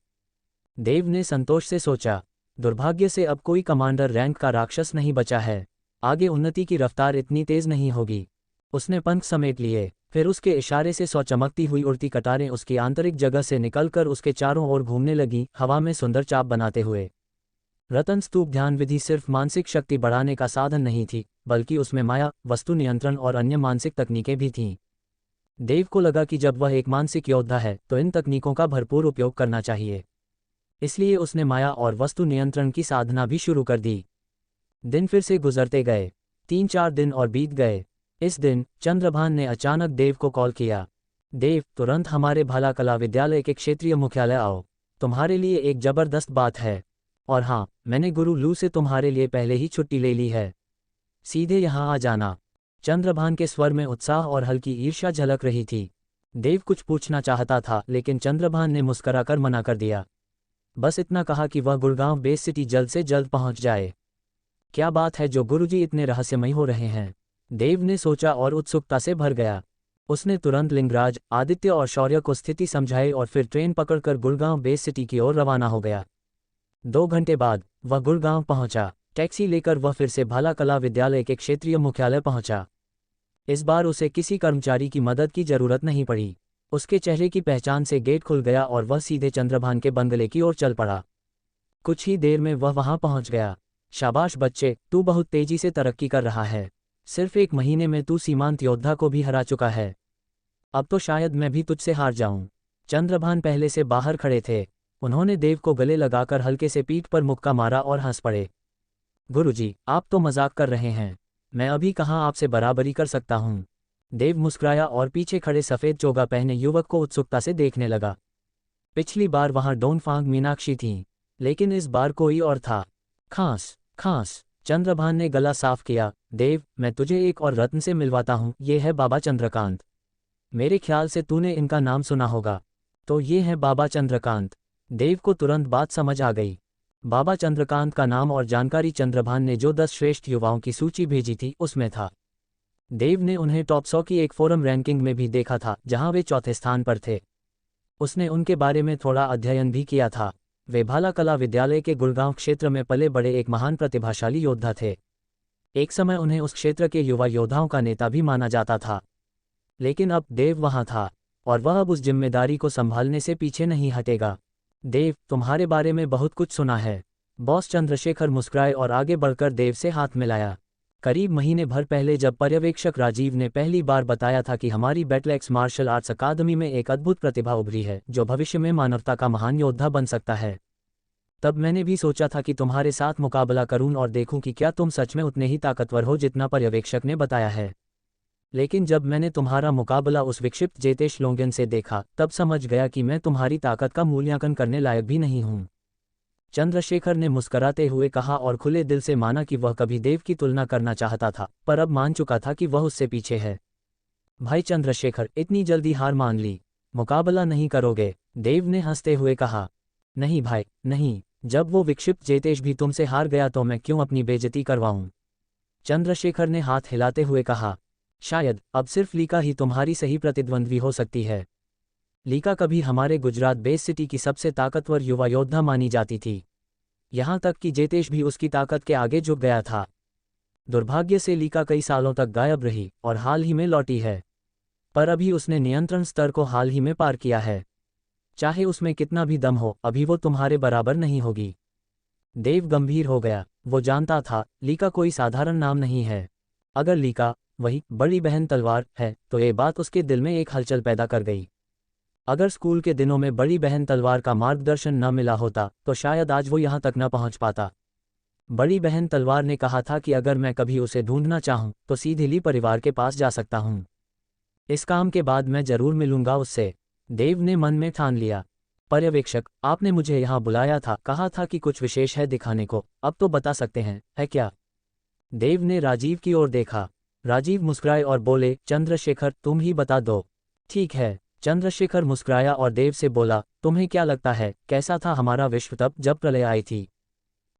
देव ने संतोष से सोचा। दुर्भाग्य से अब कोई कमांडर रैंक का राक्षस नहीं बचा है। आगे उन्नति की रफ्तार इतनी तेज नहीं होगी। उसने पंख समेट लिए, फिर उसके इशारे से 100 चमकती हुई उड़ती कटारें उसकी आंतरिक जगह से निकलकर उसके चारों ओर घूमने लगीं, हवा में सुंदर चाप बनाते हुए। रतन स्तूप ध्यान विधि सिर्फ मानसिक शक्ति बढ़ाने का साधन नहीं थी, बल्कि उसमें माया, वस्तु नियंत्रण और अन्य मानसिक तकनीकें भी थीं। देव को लगा कि जब वह एक मानसिक योद्धा है तो इन तकनीकों का भरपूर उपयोग करना चाहिए। इसलिए उसने माया और वस्तु नियंत्रण की साधना भी शुरू कर दी। दिन फिर से गुजरते गए। 3-4 दिन और बीत गए। इस दिन चंद्रभान ने अचानक देव को कॉल किया। देव, तुरंत हमारे भाला कला विद्यालय के क्षेत्रीय मुख्यालय आओ। तुम्हारे लिए एक जबरदस्त बात है। और हाँ, मैंने गुरु लू से तुम्हारे लिए पहले ही छुट्टी ले ली है। सीधे यहाँ आ जाना। चंद्रभान के स्वर में उत्साह और हल्की ईर्ष्या झलक रही थी। देव कुछ पूछना चाहता था, लेकिन चंद्रभान ने मुस्कराकर मना कर दिया। बस इतना कहा कि वह गुड़गांव बेस सिटी जल्द से जल्द पहुंच जाए। क्या बात है जो गुरुजी इतने रहस्यमयी हो रहे हैं? देव ने सोचा और उत्सुकता से भर गया। उसने तुरंत लिंगराज, आदित्य और शौर्य को स्थिति समझाई और फिर ट्रेन पकड़कर गुड़गांव बेस सिटी की ओर रवाना हो गया। 2 घंटे बाद वह गुड़गांव पहुंचा। टैक्सी लेकर वह फिर से भाला कला विद्यालय के क्षेत्रीय मुख्यालय पहुंचा। इस बार उसे किसी कर्मचारी की मदद की जरूरत नहीं पड़ी। उसके चेहरे की पहचान से गेट खुल गया और वह सीधे चंद्रभान के बंगले की ओर चल पड़ा। कुछ ही देर में वह वहां पहुंच गया। शाबाश बच्चे, तू बहुत तेजी से तरक्की कर रहा है। सिर्फ 1 महीने में तू सीमांत योद्धा को भी हरा चुका है। अब तो शायद मैं भी तुझसे हार जाऊं। चंद्रभान पहले से बाहर खड़े थे। उन्होंने देव को गले लगाकर हल्के से पीठ पर मुक्का मारा और हंस पड़े। गुरुजी, आप तो मजाक कर रहे हैं। मैं अभी कहाँ आपसे बराबरी कर सकता हूँ। देव मुस्कुराया और पीछे खड़े सफ़ेद चोगा पहने युवक को उत्सुकता से देखने लगा। पिछली बार वहां डोनफांग मीनाक्षी थीं, लेकिन इस बार कोई और था। खांस खांस। चंद्रभान ने गला साफ किया। देव, मैं तुझे एक और रत्न से मिलवाता हूँ। ये है बाबा चंद्रकांत। मेरे ख्याल से तूने इनका नाम सुना होगा। तो ये है बाबा चंद्रकांत। देव को तुरंत बात समझ आ गई। बाबा चंद्रकांत का नाम और जानकारी चंद्रभान ने जो 10 श्रेष्ठ युवाओं की सूची भेजी थी उसमें था। देव ने उन्हें टॉप 100 की एक फोरम रैंकिंग में भी देखा था, जहां वे चौथे स्थान पर थे। उसने उनके बारे में थोड़ा अध्ययन भी किया था। वे भाला कला विद्यालय के गुड़गांव क्षेत्र में पले बड़े एक महान प्रतिभाशाली योद्धा थे। एक समय उन्हें उस क्षेत्र के युवा योद्धाओं का नेता भी माना जाता था। लेकिन अब देव वहां था, और वह अब उस जिम्मेदारी को संभालने से पीछे नहीं हटेगा। देव, तुम्हारे बारे में बहुत कुछ सुना है। बॉस चंद्रशेखर मुस्कुराए और आगे बढ़कर देव से हाथ मिलाया। करीब महीने भर पहले जब पर्यवेक्षक राजीव ने पहली बार बताया था कि हमारी बैटलैक्स मार्शल आर्ट्स अकादमी में एक अद्भुत प्रतिभा उभरी है जो भविष्य में मानवता का महान योद्धा बन सकता है, तब मैंने भी सोचा था कि तुम्हारे साथ मुकाबला करूं और देखूं कि क्या तुम सच में उतने ही ताकतवर हो जितना पर्यवेक्षक ने बताया है। लेकिन जब मैंने तुम्हारा मुकाबला उस विक्षिप्त जेतेश लोंगन से देखा, तब समझ गया कि मैं तुम्हारी ताकत का मूल्यांकन करने लायक भी नहीं हूं। चंद्रशेखर ने मुस्कराते हुए कहा और खुले दिल से माना कि वह कभी देव की तुलना करना चाहता था, पर अब मान चुका था कि वह उससे पीछे है। भाई चंद्रशेखर, इतनी जल्दी हार मान ली? मुकाबला नहीं करोगे? देव ने हंसते हुए कहा। नहीं भाई, नहीं, जब वो विक्षिप्त जेतेश भी तुमसे हार गया तो मैं क्यों अपनी बेइज्जती करवाऊं? चंद्रशेखर ने हाथ हिलाते हुए कहा। शायद अब सिर्फ लीका ही तुम्हारी सही प्रतिद्वंद्वी हो सकती है। लीका कभी हमारे गुजरात बेस सिटी की सबसे ताकतवर युवा योद्धा मानी जाती थी। यहाँ तक कि जेतेश भी उसकी ताकत के आगे झुक गया था। दुर्भाग्य से लीका कई सालों तक गायब रही और हाल ही में लौटी है। पर अभी उसने नियंत्रण स्तर को हाल ही में पार किया है। चाहे उसमें कितना भी दम हो, अभी वो तुम्हारे बराबर नहीं होगी। देव गंभीर हो गया। वो जानता था लीका कोई साधारण नाम नहीं है। अगर लीका वही बड़ी बहन तलवार है तो ये बात उसके दिल में एक हलचल पैदा कर गई। अगर स्कूल के दिनों में बड़ी बहन तलवार का मार्गदर्शन न मिला होता तो शायद आज वो यहाँ तक न पहुँच पाता। बड़ी बहन तलवार ने कहा था कि अगर मैं कभी उसे ढूंढना चाहूँ तो सीधे ली परिवार के पास जा सकता हूँ। इस काम के बाद मैं जरूर मिलूंगा उससे। देव ने मन में ठान लिया। पर्यवेक्षक, आपने मुझे यहाँ बुलाया था, कहा था कि कुछ विशेष है दिखाने को, अब तो बता सकते हैं, है क्या? देव ने राजीव की ओर देखा। राजीव मुस्कुराए और बोले, चंद्रशेखर तुम ही बता दो। ठीक है। चंद्रशेखर मुस्कुराया और देव से बोला, तुम्हें क्या लगता है कैसा था हमारा विश्व तब जब प्रलय आई थी?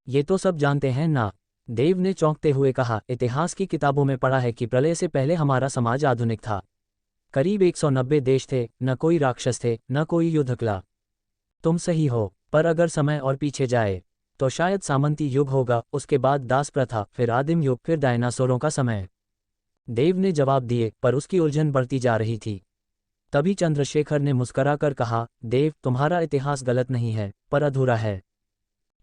ये तो सब जानते हैं ना? देव ने चौंकते हुए कहा, इतिहास की किताबों में पढ़ा है कि प्रलय से पहले हमारा समाज आधुनिक था। करीब 190 देश थे, न कोई राक्षस थे, न कोई युद्धकला। तुम सही हो, पर अगर समय और पीछे जाए तो शायद सामंती युग होगा, उसके बाद दास प्रथा, फिर आदिम युग, फिर डायनासोरों का समय। देव ने जवाब दिए, पर उसकी उलझन बढ़ती जा रही थी। तभी चंद्रशेखर ने मुस्कराकर कहा, देव तुम्हारा इतिहास गलत नहीं है, पर अधूरा है।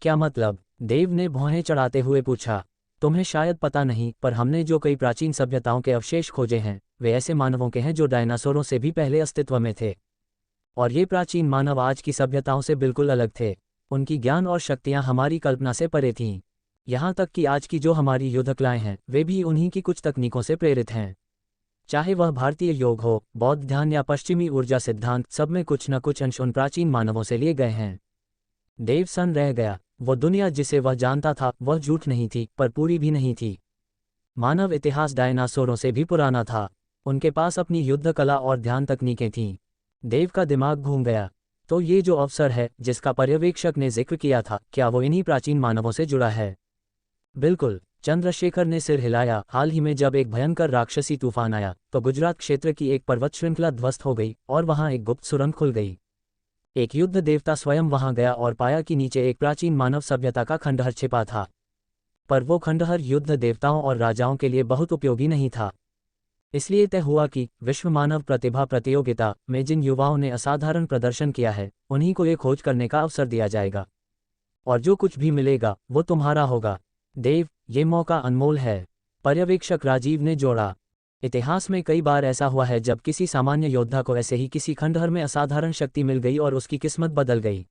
क्या मतलब? देव ने भौहें चढ़ाते हुए पूछा। तुम्हें शायद पता नहीं, पर हमने जो कई प्राचीन सभ्यताओं के अवशेष खोजे हैं वे ऐसे मानवों के हैं जो डायनासोरों से भी पहले अस्तित्व में थे। और ये प्राचीन मानव आज की सभ्यताओं से बिल्कुल अलग थे। उनकी ज्ञान और शक्तियां हमारी कल्पना से परे थीं। यहाँ तक कि आज की जो हमारी युद्धकलाएं हैं वे भी उन्हीं की कुछ तकनीकों से प्रेरित हैं। चाहे वह भारतीय योग हो, बौद्ध ध्यान या पश्चिमी ऊर्जा सिद्धांत, सब में कुछ न कुछ अंश उन प्राचीन मानवों से लिए गए हैं। देव सन्न रह गया। वो दुनिया जिसे वह जानता था वह झूठ नहीं थी, पर पूरी भी नहीं थी। मानव इतिहास डायनासोरों से भी पुराना था। उनके पास अपनी युद्ध कला और ध्यान तकनीकें थीं। देव का दिमाग घूम गया। तो ये जो अवसर है जिसका पर्यवेक्षक ने जिक्र किया था, क्या वो इन्हीं प्राचीन मानवों से जुड़ा है? बिल्कुल। चंद्रशेखर ने सिर हिलाया। हाल ही में जब एक भयंकर राक्षसी तूफान आया तो गुजरात क्षेत्र की एक पर्वत श्रृंखला ध्वस्त हो गई और वहां एक गुप्त सुरंग खुल गई। एक युद्ध देवता स्वयं वहां गया और पाया कि नीचे एक प्राचीन मानव सभ्यता का खंडहर छिपा था। पर वो खंडहर युद्ध देवताओं और राजाओं के लिए बहुत उपयोगी नहीं था। इसलिए तय हुआ कि विश्व मानव प्रतिभा प्रतियोगिता में जिन युवाओं ने असाधारण प्रदर्शन किया है उन्हीं को ये खोज करने का अवसर दिया जाएगा। और जो कुछ भी मिलेगा वो तुम्हारा होगा। देव, ये मौका अनमोल है। पर्यवेक्षक राजीव ने जोड़ा। इतिहास में कई बार ऐसा हुआ है जब किसी सामान्य योद्धा को ऐसे ही किसी खंडहर में असाधारण शक्ति मिल गई और उसकी किस्मत बदल गई।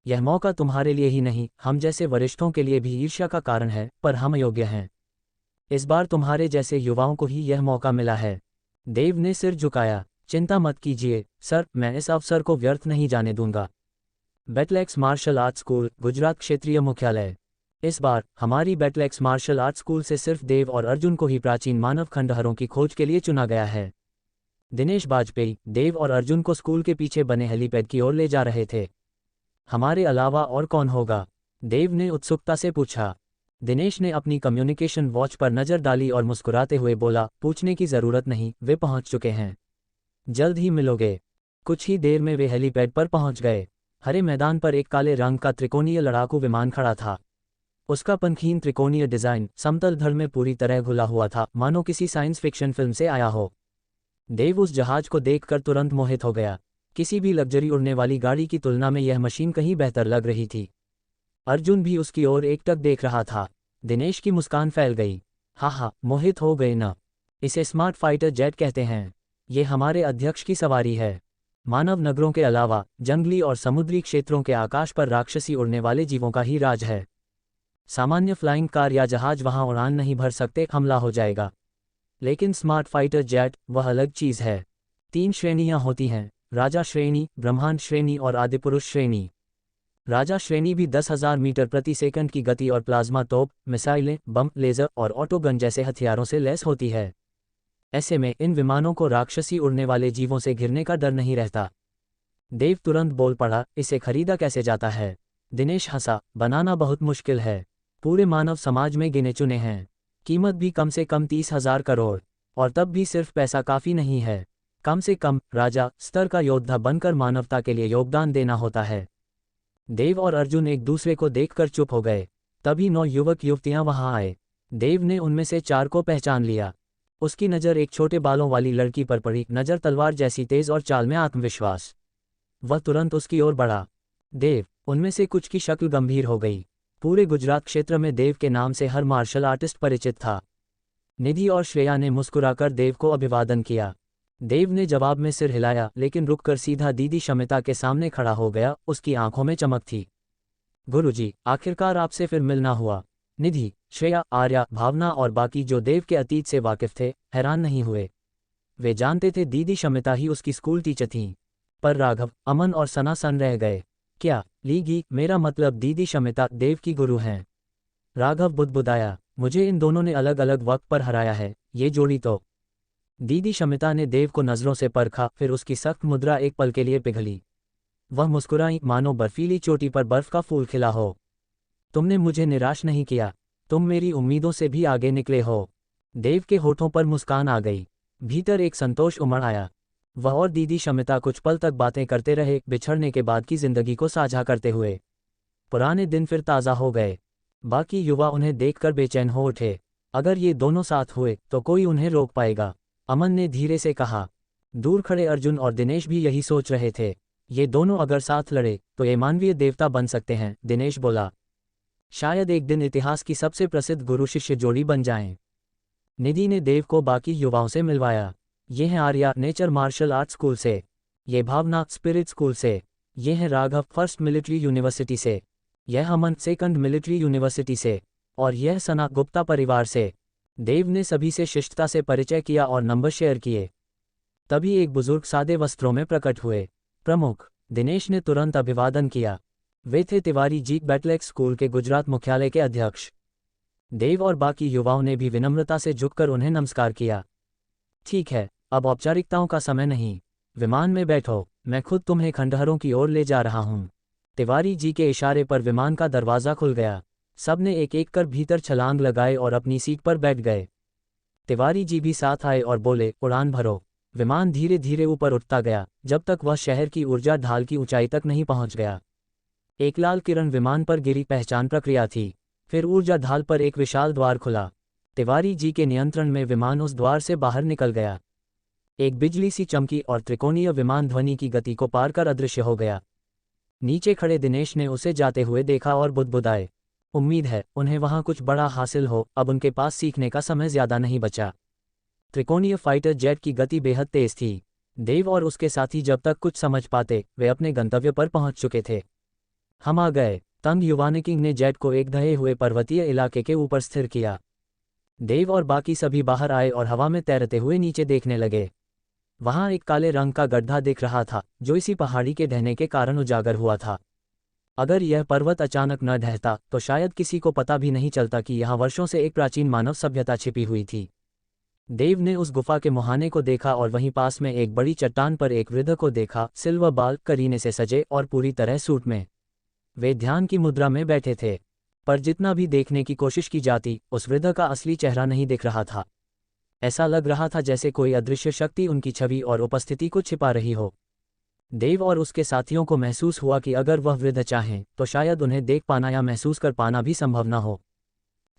यह मौका तुम्हारे लिए ही नहीं, हम जैसे वरिष्ठों के लिए भी ईर्ष्या का कारण है, पर हम योग्य हैं। इस बार तुम्हारे जैसे युवाओं को ही यह मौका मिला है। देव ने सिर झुकाया। चिंता मत कीजिए सर, मैं इस अवसर को व्यर्थ नहीं जाने दूंगा। बैटलैक्स मार्शल आर्ट स्कूल, गुजरात क्षेत्रीय मुख्यालय। इस बार हमारी बैटलैक्स मार्शल आर्ट स्कूल से सिर्फ देव और अर्जुन को ही प्राचीन मानव खंडहरों की खोज के लिए चुना गया है। दिनेश बाजपेयी देव और अर्जुन को स्कूल के पीछे बने हेलीपैड की ओर ले जा रहे थे। हमारे अलावा और कौन होगा? देव ने उत्सुकता से पूछा। दिनेश ने अपनी कम्युनिकेशन वॉच पर नजर डाली और मुस्कुराते हुए बोला, पूछने की जरूरत नहीं, वे पहुंच चुके हैं। जल्द ही मिलोगे। कुछ ही देर में वे हेलीपैड पर पहुंच गए। हरे मैदान पर एक काले रंग का त्रिकोणीय लड़ाकू विमान खड़ा था। उसका पंखीन त्रिकोणीय डिजाइन समतल धड़ में पूरी तरह घुला हुआ था, मानो किसी साइंस फिक्शन फिल्म से आया हो। देव उस जहाज को देखकर तुरंत मोहित हो गया। किसी भी लग्जरी उड़ने वाली गाड़ी की तुलना में यह मशीन कहीं बेहतर लग रही थी। अर्जुन भी उसकी ओर एकटक देख रहा था। दिनेश की मुस्कान फैल गई। हाँ, मोहित हो गए न? इसे स्मार्ट फाइटर जेट कहते हैं। ये हमारे अध्यक्ष की सवारी है। मानव नगरों के अलावा जंगली और समुद्री क्षेत्रों के आकाश पर राक्षसी उड़ने वाले जीवों का ही राज है। सामान्य फ्लाइंग कार या जहाज वहां उड़ान नहीं भर सकते, हमला हो जाएगा। लेकिन स्मार्ट फाइटर जेट वह अलग चीज है। 3 श्रेणियां होती हैं, राजा श्रेणी, ब्रह्मांड श्रेणी और आदिपुरुष श्रेणी। राजा श्रेणी भी 10,000 मीटर प्रति सेकंड की गति और प्लाज्मा तोप, मिसाइलें, बम, लेजर और ऑटोगन जैसे हथियारों से लैस होती है। ऐसे में इन विमानों को राक्षसी उड़ने वाले जीवों से घिरने का डर नहीं रहता। देव तुरंत बोल पड़ा, इसे खरीदा कैसे जाता है? दिनेश हंसा, बनाना बहुत मुश्किल है। पूरे मानव समाज में गिने चुने हैं। कीमत भी कम से कम 30,000 करोड़। और तब भी सिर्फ पैसा काफ़ी नहीं है। कम से कम राजा स्तर का योद्धा बनकर मानवता के लिए योगदान देना होता है। देव और अर्जुन एक दूसरे को देखकर चुप हो गए। तभी 9 युवक युवतियां वहां आए। देव ने उनमें से 4 को पहचान लिया। उसकी नज़र एक छोटे बालों वाली लड़की पर पड़ी, नज़र तलवार जैसी तेज और चाल में आत्मविश्वास। वह तुरंत उसकी ओर बढ़ा। देव, उनमें से कुछ की शक्ल गंभीर हो गई। पूरे गुजरात क्षेत्र में देव के नाम से हर मार्शल आर्टिस्ट परिचित था। निधि और श्रेया ने मुस्कुराकर देव को अभिवादन किया। देव ने जवाब में सिर हिलाया, लेकिन रुककर सीधा दीदी शमिता के सामने खड़ा हो गया। उसकी आंखों में चमक थी। गुरुजी, आखिरकार आपसे फिर मिलना हुआ। निधि, श्रेया, आर्या, भावना और बाकी जो देव के अतीत से वाकिफ थे, हैरान नहीं हुए। वे जानते थे दीदी शमिता ही उसकी स्कूल टीचर थीं। पर राघव, अमन और सना सन रह गए। क्या लीगी? मेरा मतलब दीदी शमिता देव की गुरु हैं। राघव बुदबुदाया, मुझे इन दोनों ने अलग अलग वक्त पर हराया है, ये जोड़ी तो। दीदी शमिता ने देव को नज़रों से परखा, फिर उसकी सख्त मुद्रा एक पल के लिए पिघली। वह मुस्कुराई, मानो बर्फीली चोटी पर बर्फ का फूल खिला हो। तुमने मुझे निराश नहीं किया। तुम मेरी उम्मीदों से भी आगे निकले हो। देव के होठों पर मुस्कान आ गई। भीतर एक संतोष उमड़ आया। वह और दीदी शमिता कुछ पल तक बातें करते रहे, बिछड़ने के बाद की जिंदगी को साझा करते हुए। पुराने दिन फिर ताज़ा हो गए। बाकी युवा उन्हें देखकर बेचैन हो उठे। अगर ये दोनों साथ हुए तो कोई उन्हें रोक पाएगा? अमन ने धीरे से कहा। दूर खड़े अर्जुन और दिनेश भी यही सोच रहे थे। ये दोनों अगर साथ लड़े तो ये मानवीय देवता बन सकते हैं, दिनेश बोला। शायद एक दिन इतिहास की सबसे प्रसिद्ध गुरु शिष्य जोड़ी बन जाएं। निधि ने देव को बाकी युवाओं से मिलवाया। ये हैं Arya, nature martial art school से। ये भावना, स्पिरिट स्कूल से। ये हैं राघव, फर्स्ट मिलिट्री यूनिवर्सिटी से। यह अमन, सेकंड मिलिट्री यूनिवर्सिटी से। और यह सना, गुप्ता परिवार से। देव ने सभी से शिष्टता से परिचय किया और नंबर शेयर किए। तभी एक बुजुर्ग सादे वस्त्रों में प्रकट हुए। प्रमुख, दिनेश ने तुरंत अभिवादन किया। वे थे तिवारी जी, बैटलेक्स स्कूल के गुजरात मुख्यालय के अध्यक्ष। देव और बाकी युवाओं ने भी विनम्रता से झुककर उन्हें नमस्कार किया। ठीक है, अब औपचारिकताओं का समय नहीं। विमान में बैठो, मैं खुद तुम्हें खंडहरों की ओर ले जा रहा हूँ। तिवारी जी के इशारे पर विमान का दरवाज़ा खुल गया। सबने एक एक कर भीतर छलांग लगाए और अपनी सीट पर बैठ गए। तिवारी जी भी साथ आए और बोले, उड़ान भरो। विमान धीरे धीरे ऊपर उठता गया, जब तक वह शहर की ऊर्जा ढाल की ऊंचाई तक नहीं पहुंच गया। एक लाल किरण विमान पर गिरी, पहचान प्रक्रिया थी। फिर ऊर्जा ढाल पर एक विशाल द्वार खुला। तिवारी जी के नियंत्रण में विमान उस द्वार से बाहर निकल गया। एक बिजली सी चमकी और त्रिकोणीय विमान ध्वनि की गति को पार कर अदृश्य हो गया। नीचे खड़े दिनेश ने उसे जाते हुए देखा और बुदबुदाए। उम्मीद है उन्हें वहां कुछ बड़ा हासिल हो, अब उनके पास सीखने का समय ज्यादा नहीं बचा। त्रिकोणीय फाइटर जेट की गति बेहद तेज थी। देव और उसके साथी जब तक कुछ समझ पाते, वे अपने गंतव्य पर पहुंच चुके थे। हम आ गए। तंग युवानिकिंग ने जेट को एक ढहे हुए पर्वतीय इलाके के ऊपर स्थिर किया। देव और बाकी सभी बाहर आए और हवा में तैरते हुए नीचे देखने लगे। वहां एक काले रंग का गड्ढा दिख रहा था, जो इसी पहाड़ी के ढहने के कारण उजागर हुआ था। अगर यह पर्वत अचानक न ढहता तो शायद किसी को पता भी नहीं चलता कि यहाँ वर्षों से एक प्राचीन मानव सभ्यता छिपी हुई थी। देव ने उस गुफा के मुहाने को देखा और वहीं पास में एक बड़ी चट्टान पर एक वृद्ध को देखा, सिल्वर बाल, करीने से सजे और पूरी तरह सूट में। वे ध्यान की मुद्रा में बैठे थे, पर जितना भी देखने की कोशिश की जाती, उस वृद्ध का असली चेहरा नहीं दिख रहा था। ऐसा लग रहा था जैसे कोई अदृश्य शक्ति उनकी छवि और उपस्थिति को छिपा रही हो। देव और उसके साथियों को महसूस हुआ कि अगर वह वृद्ध चाहें तो शायद उन्हें देख पाना या महसूस कर पाना भी संभव न हो।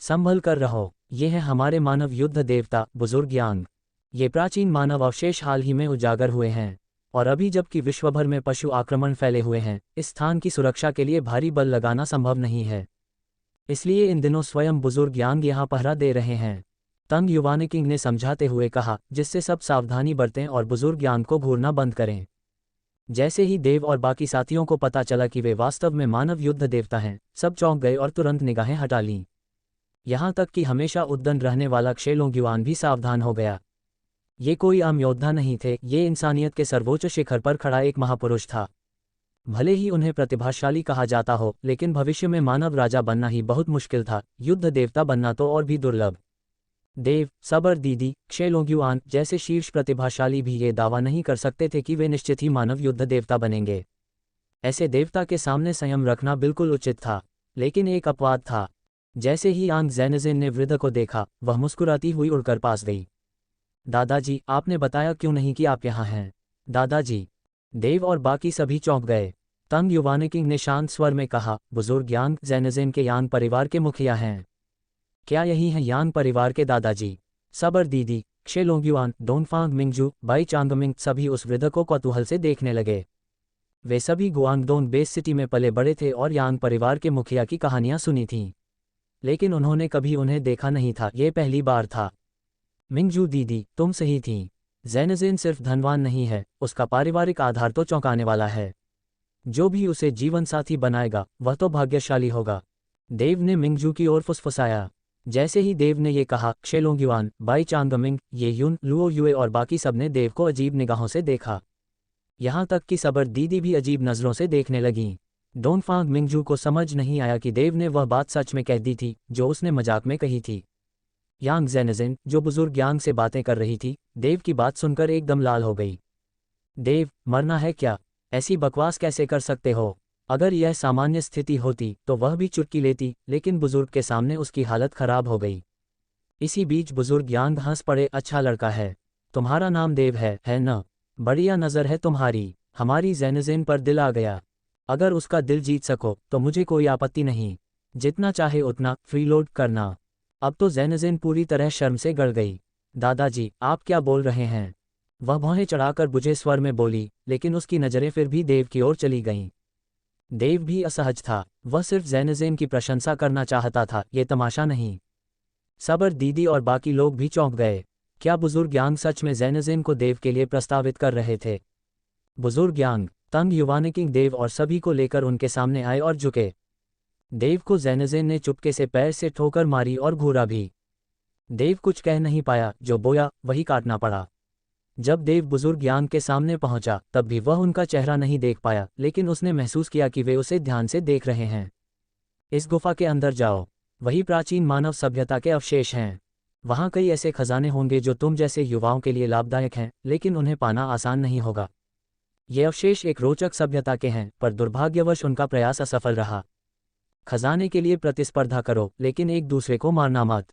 संभल कर रहो, ये है हमारे मानव युद्ध देवता, बुजुर्ग यांग। ये प्राचीन मानव अवशेष हाल ही में उजागर हुए हैं, और अभी जबकि विश्वभर में पशु आक्रमण फैले हुए हैं, इस स्थान की सुरक्षा के लिए भारी बल लगाना संभव नहीं है। इसलिए इन दिनों स्वयं बुजुर्ग यांग यहाँ पहरा दे रहे हैं। तंग युवानिकिंग ने समझाते हुए कहा, जिससे सब सावधानी बरतें और बुजुर्ग यांग को घूरना बंद करें। जैसे ही देव और बाकी साथियों को पता चला कि वे वास्तव में मानव युद्ध देवता हैं, सब चौंक गए और तुरंत निगाहें हटा लीं। यहाँ तक कि हमेशा उद्दंड रहने वाला क्षेलोंग्युआन भी सावधान हो गया। ये कोई आम योद्धा नहीं थे, ये इंसानियत के सर्वोच्च शिखर पर खड़ा एक महापुरुष था। भले ही उन्हें प्रतिभाशाली कहा जाता हो, लेकिन भविष्य में मानव राजा बनना ही बहुत मुश्किल था, युद्ध देवता बनना तो और भी दुर्लभ। देव, सबर दीदी, क्षेलोंग्युआन जैसे शीर्ष प्रतिभाशाली भी ये दावा नहीं कर सकते थे कि वे निश्चित ही मानव युद्ध देवता बनेंगे। ऐसे देवता के सामने संयम रखना बिल्कुल उचित था, लेकिन एक अपवाद था। जैसे ही यांग ज़ेनेज़िन ने वृद्ध को देखा, वह मुस्कुराती हुई उड़कर पास गई। दादाजी, आपने बताया क्यों नहीं कि आप यहाँ हैं? दादाजी। देव और बाकी सभी चौंक गए। तंग युवानिकिंग ने शांत स्वर में कहा, बुजुर्ग यांग ज़ेनेज़िन के यांग परिवार के मुखिया हैं। क्या यही हैं यांग परिवार के दादाजी? सबर दीदी, क्षेलोंग्युआन, डोंगफांग मिंगजू, बाई चांगमिंग सभी उस वृद्ध को कौतूहल से देखने लगे। वे सभी गुआंगडोंग बेस सिटी में पले बड़े थे और यांग परिवार के मुखिया की कहानियां सुनी थीं, लेकिन उन्होंने कभी उन्हें देखा नहीं था, ये पहली बार था। मिंगजू दीदी, तुम सही थीं। ज़ेनेज़िन सिर्फ धनवान नहीं है, उसका पारिवारिक आधार तो चौंकाने वाला है। जो भी उसे जीवन साथी बनाएगा, वह तो भाग्यशाली होगा। देव ने मिंगजू की ओर फुसफुसाया। जैसे ही देव ने ये कहा, क्षेलोंग्युआन, बाई चांगमिंग, ये यून, लुओ युए और बाकी सबने देव को अजीब निगाहों से देखा। यहाँ तक कि सबर दीदी भी अजीब नज़रों से देखने लगीं। डोंगफांग मिंगजू को समझ नहीं आया कि देव ने वह बात सच में कह दी थी जो उसने मजाक में कही थी। यांग ज़ेनेज़िन, जो बुजुर्ग यांग से बातें कर रही थी, देव की बात सुनकर एकदम लाल हो गई। देव, मरना है क्या? ऐसी बकवास कैसे कर सकते हो? अगर यह सामान्य स्थिति होती तो वह भी चुटकी लेती, लेकिन बुजुर्ग के सामने उसकी हालत खराब हो गई। इसी बीच बुजुर्ग यांग हंस पड़े। अच्छा लड़का है। तुम्हारा नाम देव है न? बढ़िया नज़र है तुम्हारी। हमारी ज़ेनेज़िन पर दिल आ गया। अगर उसका दिल जीत सको तो मुझे कोई आपत्ति नहीं। जितना चाहे उतना फ्रीलोड करना। अब तो ज़ेनेज़िन पूरी तरह शर्म से गड़ गई। दादाजी, आप क्या बोल रहे हैं? वह भौहें चढ़ाकर बुझे स्वर में बोली, लेकिन उसकी नज़रें फिर भी देव की ओर चली गईं। देव भी असहज था। वह सिर्फ ज़ेनेज़िन की प्रशंसा करना चाहता था, ये तमाशा नहीं। सबर दीदी और बाकी लोग भी चौंक गए। क्या बुजुर्ग यांग सच में ज़ेनेज़िन को देव के लिए प्रस्तावित कर रहे थे? बुजुर्ग यांग, तंग युवानिकिंग देव और सभी को लेकर उनके सामने आए और झुके। देव को ज़ेनेज़िन ने चुपके से पैर से ठोकर मारी और घूरा भी। देव कुछ कह नहीं पाया, जो बोया वही काटना पड़ा। जब देव बुजुर्ग यांग के सामने पहुंचा, तब भी वह उनका चेहरा नहीं देख पाया, लेकिन उसने महसूस किया कि वे उसे ध्यान से देख रहे हैं। इस गुफा के अंदर जाओ। वही प्राचीन मानव सभ्यता के अवशेष हैं। वहाँ कई ऐसे खजाने होंगे जो तुम जैसे युवाओं के लिए लाभदायक हैं, लेकिन उन्हें पाना आसान नहीं होगा। ये अवशेष एक रोचक सभ्यता के हैं, पर दुर्भाग्यवश उनका प्रयास असफल रहा। खजाने के लिए प्रतिस्पर्धा करो, लेकिन एक दूसरे को मारना मत।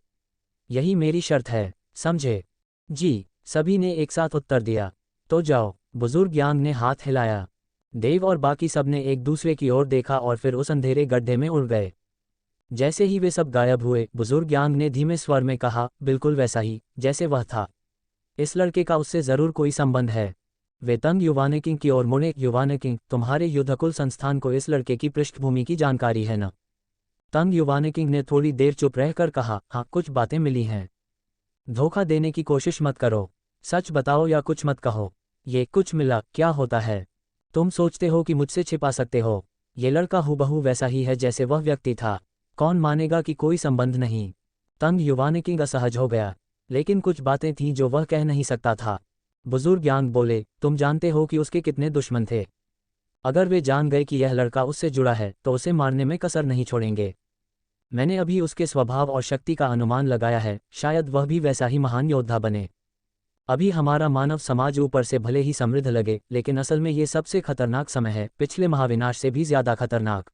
यही मेरी शर्त है, समझे? जी, सभी ने एक साथ उत्तर दिया। तो जाओ। बुजुर्ग यांग ने हाथ हिलाया। देव और बाकी सबने एक दूसरे की ओर देखा और फिर उस अंधेरे गड्ढे में उड़ गए। जैसे ही वे सब गायब हुए, बुजुर्ग यांग ने धीमे स्वर में कहा, बिल्कुल वैसा ही जैसे वह था। इस लड़के का उससे ज़रूर कोई संबंध है। वे तंग युवानिकिंग की ओर मुड़े। युवानिकिंग, तुम्हारे युद्धकुल संस्थान को इस लड़के की पृष्ठभूमि की जानकारी है न? तंग युवानिकिंग ने थोड़ी देर चुप रहकर कहा, हाँ, कुछ बातें मिली हैं। धोखा देने की कोशिश मत करो। सच बताओ या कुछ मत कहो। ये कुछ मिला क्या होता है? तुम सोचते हो कि मुझसे छिपा सकते हो? ये लड़का हूबहू वैसा ही है जैसे वह व्यक्ति था। कौन मानेगा कि कोई संबंध नहीं? तंग युवानिकिंग असहज हो गया, लेकिन कुछ बातें थीं जो वह कह नहीं सकता था। बुजुर्ग यांग बोले, तुम जानते हो कि उसके कितने दुश्मन थे। अगर वे जान गए कि यह लड़का उससे जुड़ा है तो उसे मारने में कसर नहीं छोड़ेंगे। मैंने अभी उसके स्वभाव और शक्ति का अनुमान लगाया है, शायद वह भी वैसा ही महान योद्धा बने। अभी हमारा मानव समाज ऊपर से भले ही समृद्ध लगे, लेकिन असल में ये सबसे खतरनाक समय है, पिछले महाविनाश से भी ज़्यादा खतरनाक।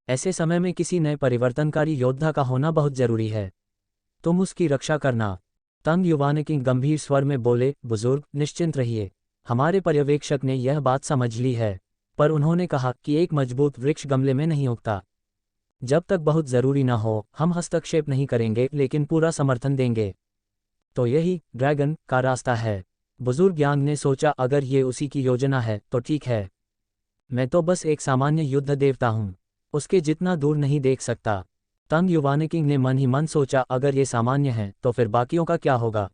ऐसे समय में किसी नए परिवर्तनकारी योद्धा का होना बहुत जरूरी है। तुम उसकी रक्षा करना। तंग युवानिकिंग गंभीर स्वर में बोले, बुजुर्ग, निश्चिंत रहिए। हमारे पर्यवेक्षक ने यह बात समझ ली है, पर उन्होंने कहा कि एक मजबूत वृक्ष गमले में नहीं उगता। जब तक बहुत ज़रूरी ना हो, हम हस्तक्षेप नहीं करेंगे, लेकिन पूरा समर्थन देंगे। तो यही ड्रैगन का रास्ता है। बुजुर्ग यांग ने सोचा, अगर ये उसी की योजना है तो ठीक है। मैं तो बस एक सामान्य युद्ध देवता हूँ, उसके जितना दूर नहीं देख सकता। तंग युवानिकिंग ने मन ही मन सोचा, अगर ये सामान्य है तो फिर बाकियों का क्या होगा?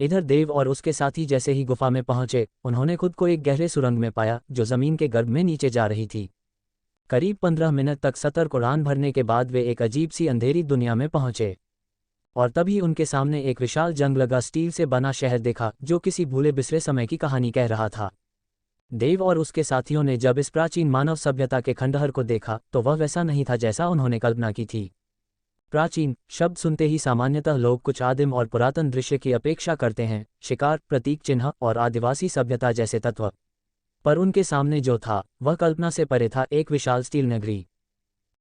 इधर देव और उसके साथी जैसे ही गुफा में पहुंचे, उन्होंने खुद को एक गहरे सुरंग में पाया जो जमीन के गर्भ में नीचे जा रही थी। करीब 15 मिनट तक सतर्क उड़ान भरने के बाद वे एक अजीब सी अंधेरी दुनिया में पहुंचे, और तभी उनके सामने एक विशाल जंग लगा स्टील से बना शहर देखा जो किसी भूले बिसरे समय की कहानी कह रहा था। देव और उसके साथियों ने जब इस प्राचीन मानव सभ्यता के खंडहर को देखा तो वह वैसा नहीं था जैसा उन्होंने कल्पना की थी। प्राचीन शब्द सुनते ही सामान्यतः लोग कुछ आदिम और पुरातन दृश्य की अपेक्षा करते हैं, शिकार, प्रतीक चिन्ह और आदिवासी सभ्यता जैसे तत्व। पर उनके सामने जो था वह कल्पना से परे था, एक विशाल स्टील नगरी।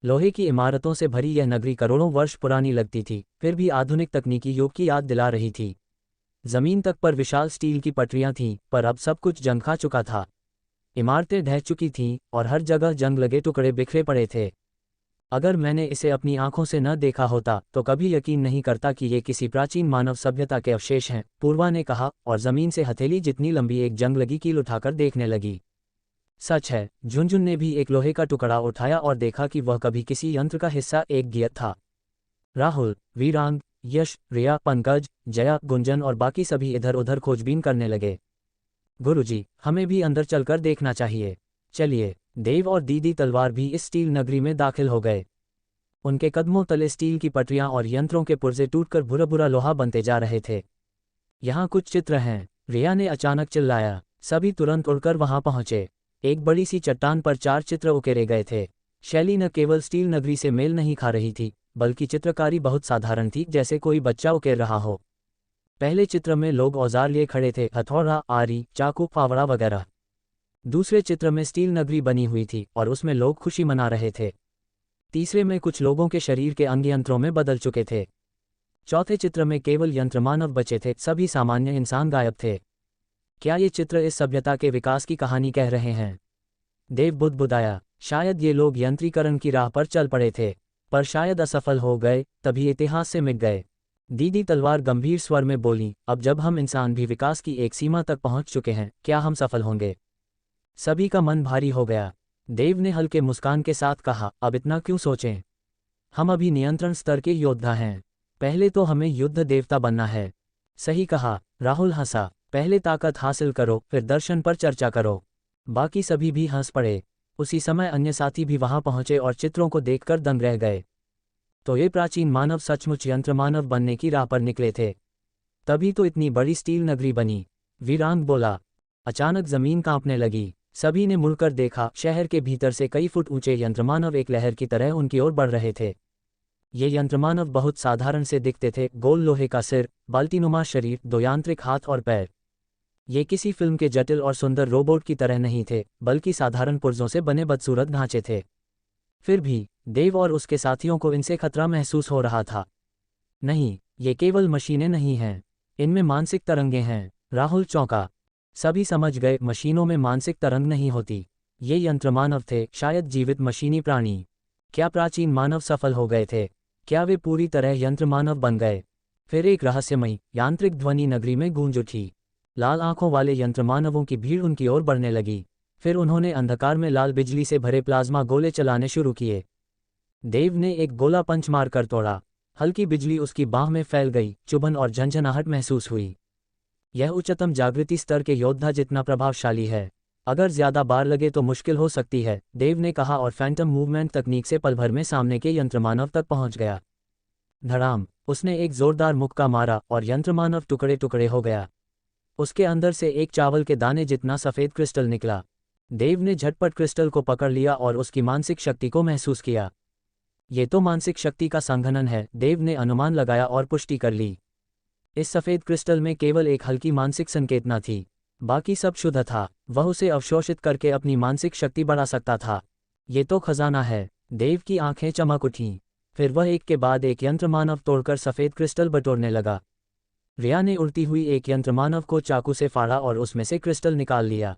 लोहे की इमारतों से भरी यह नगरी करोड़ों वर्ष पुरानी लगती थी, फिर भी आधुनिक तकनीकी युग की याद दिला रही थी। जमीन तक पर विशाल स्टील की पटरियां थीं, पर अब सब कुछ जंग खा चुका था। इमारतें ढह चुकी थीं और हर जगह जंग लगे टुकड़े बिखरे पड़े थे। अगर मैंने इसे अपनी आंखों से न देखा होता तो कभी यकीन नहीं करता कि ये किसी प्राचीन मानव सभ्यता के अवशेष हैं, पूर्वा ने कहा और जमीन से हथेली जितनी लंबी एक जंग लगी कील उठाकर देखने लगी। सच है, झुनझुन ने भी एक लोहे का टुकड़ा उठाया और देखा कि वह कभी किसी यंत्र का हिस्सा, एक गियत था। राहुल, वीरांग, यश, रिया, पंकज, जया, गुंजन और बाकी सभी इधर उधर खोजबीन करने लगे। गुरुजी, हमें भी अंदर चलकर देखना चाहिए। चलिए। देव और दीदी तलवार भी इस स्टील नगरी में दाखिल हो गए। उनके कदमों तले स्टील की पटरियां और यंत्रों के पुर्जे टूटकर भुरा भुरा लोहा बनते जा रहे थे। यहाँ कुछ चित्र हैं, रिया ने अचानक चिल्लाया। सभी तुरंत उड़कर वहां पहुंचे। एक बड़ी सी चट्टान पर 4 चित्र उकेरे गए थे। शैली न केवल स्टील नगरी से मेल नहीं खा रही थी, बल्कि चित्रकारी बहुत साधारण थी, जैसे कोई बच्चा उकेर रहा हो। पहले चित्र में लोग औजार लिए खड़े थे, हथौड़ा, आरी, चाकू, फावड़ा वगैरह। दूसरे चित्र में स्टील नगरी बनी हुई थी और उसमें लोग खुशी मना रहे थे। तीसरे में कुछ लोगों के शरीर के अंग यंत्रों में बदल चुके थे। चौथे चित्र में केवल यंत्रमानव बचे थे, सभी सामान्य इंसान गायब थे। क्या ये चित्र इस सभ्यता के विकास की कहानी कह रहे हैं? देव बुदबुदाया। शायद ये लोग यंत्रीकरण की राह पर चल पड़े थे, पर शायद असफल हो गए, तभी इतिहास से मिट गए। दीदी तलवार गंभीर स्वर में बोली, अब जब हम इंसान भी विकास की एक सीमा तक पहुंच चुके हैं, क्या हम सफल होंगे? सभी का मन भारी हो गया। देव ने हल्के मुस्कान के साथ कहा, अब इतना क्यों सोचें? हम अभी नियंत्रण स्तर के योद्धा हैं। पहले तो हमें युद्ध देवता बनना है। सही कहा, राहुल हंसा। पहले ताकत हासिल करो, फिर दर्शन पर चर्चा करो। बाकी सभी भी हंस पड़े। उसी समय अन्य साथी भी वहां पहुंचे और चित्रों को देखकर दंग रह गए। तो ये प्राचीन मानव सचमुच यंत्रमानव बनने की राह पर निकले थे। तभी तो इतनी बड़ी स्टील नगरी बनी। वीरांग बोला। अचानक जमीन कांपने लगी। सभी ने मुड़कर देखा। शहर के भीतर से कई फुट ऊंचे यंत्रमानव एक लहर की तरह उनकी ओर बढ़ रहे थे। ये यंत्रमानव बहुत साधारण से दिखते थे, गोल लोहे का सिर, बाल्टीनुमा शरीर, 2 यांत्रिक हाथ और पैर। ये किसी फिल्म के जटिल और सुंदर रोबोट की तरह नहीं थे, बल्कि साधारण पुर्जों से बने बदसूरत ढांचे थे। फिर भी देव और उसके साथियों को इनसे खतरा महसूस हो रहा था। नहीं, ये केवल मशीनें नहीं हैं, इनमें मानसिक तरंगें हैं। राहुल चौंका। सभी समझ गए, मशीनों में मानसिक तरंग नहीं होती। ये यंत्रमानव थे, शायद जीवित मशीनी प्राणी। क्या प्राचीन मानव सफल हो गए थे? क्या वे पूरी तरह यंत्रमानव बन गए? फिर एक रहस्यमयी यांत्रिक ध्वनि नगरी में गूंज उठी। लाल आंखों वाले यंत्रमानवों की भीड़ उनकी ओर बढ़ने लगी। फिर उन्होंने अंधकार में लाल बिजली से भरे प्लाज्मा गोले चलाने शुरू किए। देव ने एक गोला पंच मारकर तोड़ा। हल्की बिजली उसकी बाह में फैल गई, चुभन और झंझनाहट महसूस हुई। यह उच्चतम जागृति स्तर के योद्धा जितना प्रभावशाली है। अगर ज्यादा बार लगे तो मुश्किल हो सकती है, देव ने कहा और फैंटम मूवमेंट तकनीक से पल भर में सामने के यंत्रमानव तक पहुंच गया। धड़ाम, उसने एक जोरदार मुक्का मारा और यंत्रमानव टुकड़े टुकड़े हो गया। उसके अंदर से एक चावल के दाने जितना सफेद क्रिस्टल निकला। देव ने झटपट क्रिस्टल को पकड़ लिया और उसकी मानसिक शक्ति को महसूस किया। ये तो मानसिक शक्ति का संघनन है, देव ने अनुमान लगाया और पुष्टि कर ली। इस सफेद क्रिस्टल में केवल एक हल्की मानसिक संकेतना थी, बाकी सब शुद्ध था। वह उसे अवशोषित करके अपनी मानसिक शक्ति बढ़ा सकता था। ये तो खजाना है। देव की आंखें चमक उठीं। फिर वह एक के बाद एक यंत्रमानव तोड़कर सफेद क्रिस्टल बटोरने लगा। रिया ने उड़ती हुई एक यंत्रमानव को चाकू से फाड़ा और उसमें से क्रिस्टल निकाल लिया।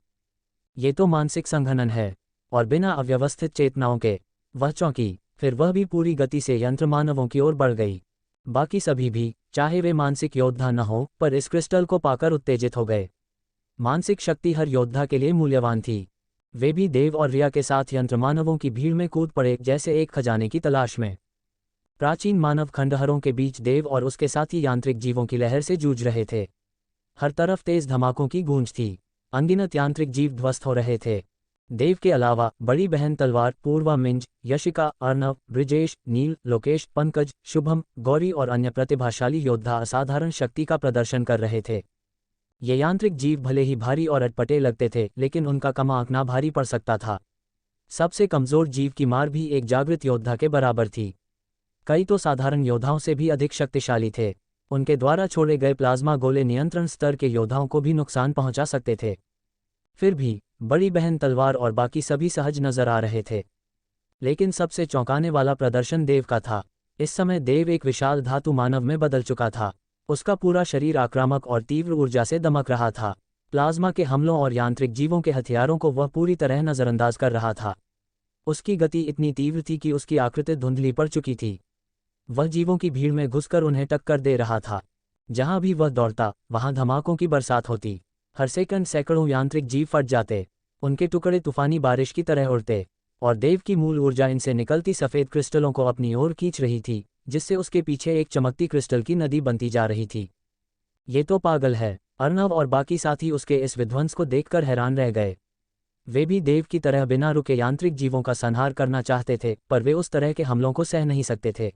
ये तो मानसिक संघनन है, और बिना अव्यवस्थित चेतनाओं के। वह चौंकी। फिर वह भी पूरी गति से यंत्रमानवों की ओर बढ़ गई। बाकी सभी भी, चाहे वे मानसिक योद्धा न हो, पर इस क्रिस्टल को पाकर उत्तेजित हो गए। मानसिक शक्ति हर योद्धा के लिए मूल्यवान थी। वे भी देव और रिया के साथ यंत्रमानवों की भीड़ में कूद पड़े, जैसे एक खजाने की तलाश में। प्राचीन मानव खंडहरों के बीच देव और उसके साथी यांत्रिक जीवों की लहर से जूझ रहे थे। हर तरफ तेज धमाकों की गूंज थी। अनगिनत यांत्रिक जीव ध्वस्त हो रहे थे। देव के अलावा बड़ी बहन तलवार, पूर्वा, मिंज, यशिका, अर्णव, ब्रिजेश, नील, लोकेश, पंकज, शुभम, गौरी और अन्य प्रतिभाशाली योद्धा असाधारण शक्ति का प्रदर्शन कर रहे थे। ये यांत्रिक जीव भले ही भारी और अटपटे लगते थे, लेकिन उनका कमा आंकना भारी पड़ सकता था। सबसे कमजोर जीव की मार भी एक जागृत योद्धा के बराबर थी। कई तो साधारण योद्धाओं से भी अधिक शक्तिशाली थे। उनके द्वारा छोड़े गए प्लाज्मा गोले नियंत्रण स्तर के योद्धाओं को भी नुकसान पहुंचा सकते थे। फिर भी बड़ी बहन तलवार और बाकी सभी सहज नजर आ रहे थे। लेकिन सबसे चौंकाने वाला प्रदर्शन देव का था। इस समय देव एक विशाल धातु मानव में बदल चुका था। उसका पूरा शरीर आक्रामक और तीव्र ऊर्जा से दमक रहा था। प्लाज्मा के हमलों और यांत्रिक जीवों के हथियारों को वह पूरी तरह नजरअंदाज कर रहा था। उसकी गति इतनी तीव्र थी कि उसकी आकृति धुंधली पड़ चुकी थी। वह जीवों की भीड़ में घुसकर उन्हें टक्कर दे रहा था। जहां भी वह दौड़ता वहां धमाकों की बरसात होती। हर सेकंड सैकड़ों यांत्रिक जीव फट जाते। उनके टुकड़े तूफानी बारिश की तरह उड़ते और देव की मूल ऊर्जा इनसे निकलती सफ़ेद क्रिस्टलों को अपनी ओर खींच रही थी, जिससे उसके पीछे एक चमकती क्रिस्टल की नदी बनती जा रही थी। ये तो पागल है। अर्नव और बाकी साथी उसके इस विध्वंस को देखकर हैरान रह गए। वे भी देव की तरह बिना रुके यांत्रिक जीवों का संहार करना चाहते थे, पर वे उस तरह के हमलों को सह नहीं सकते थे।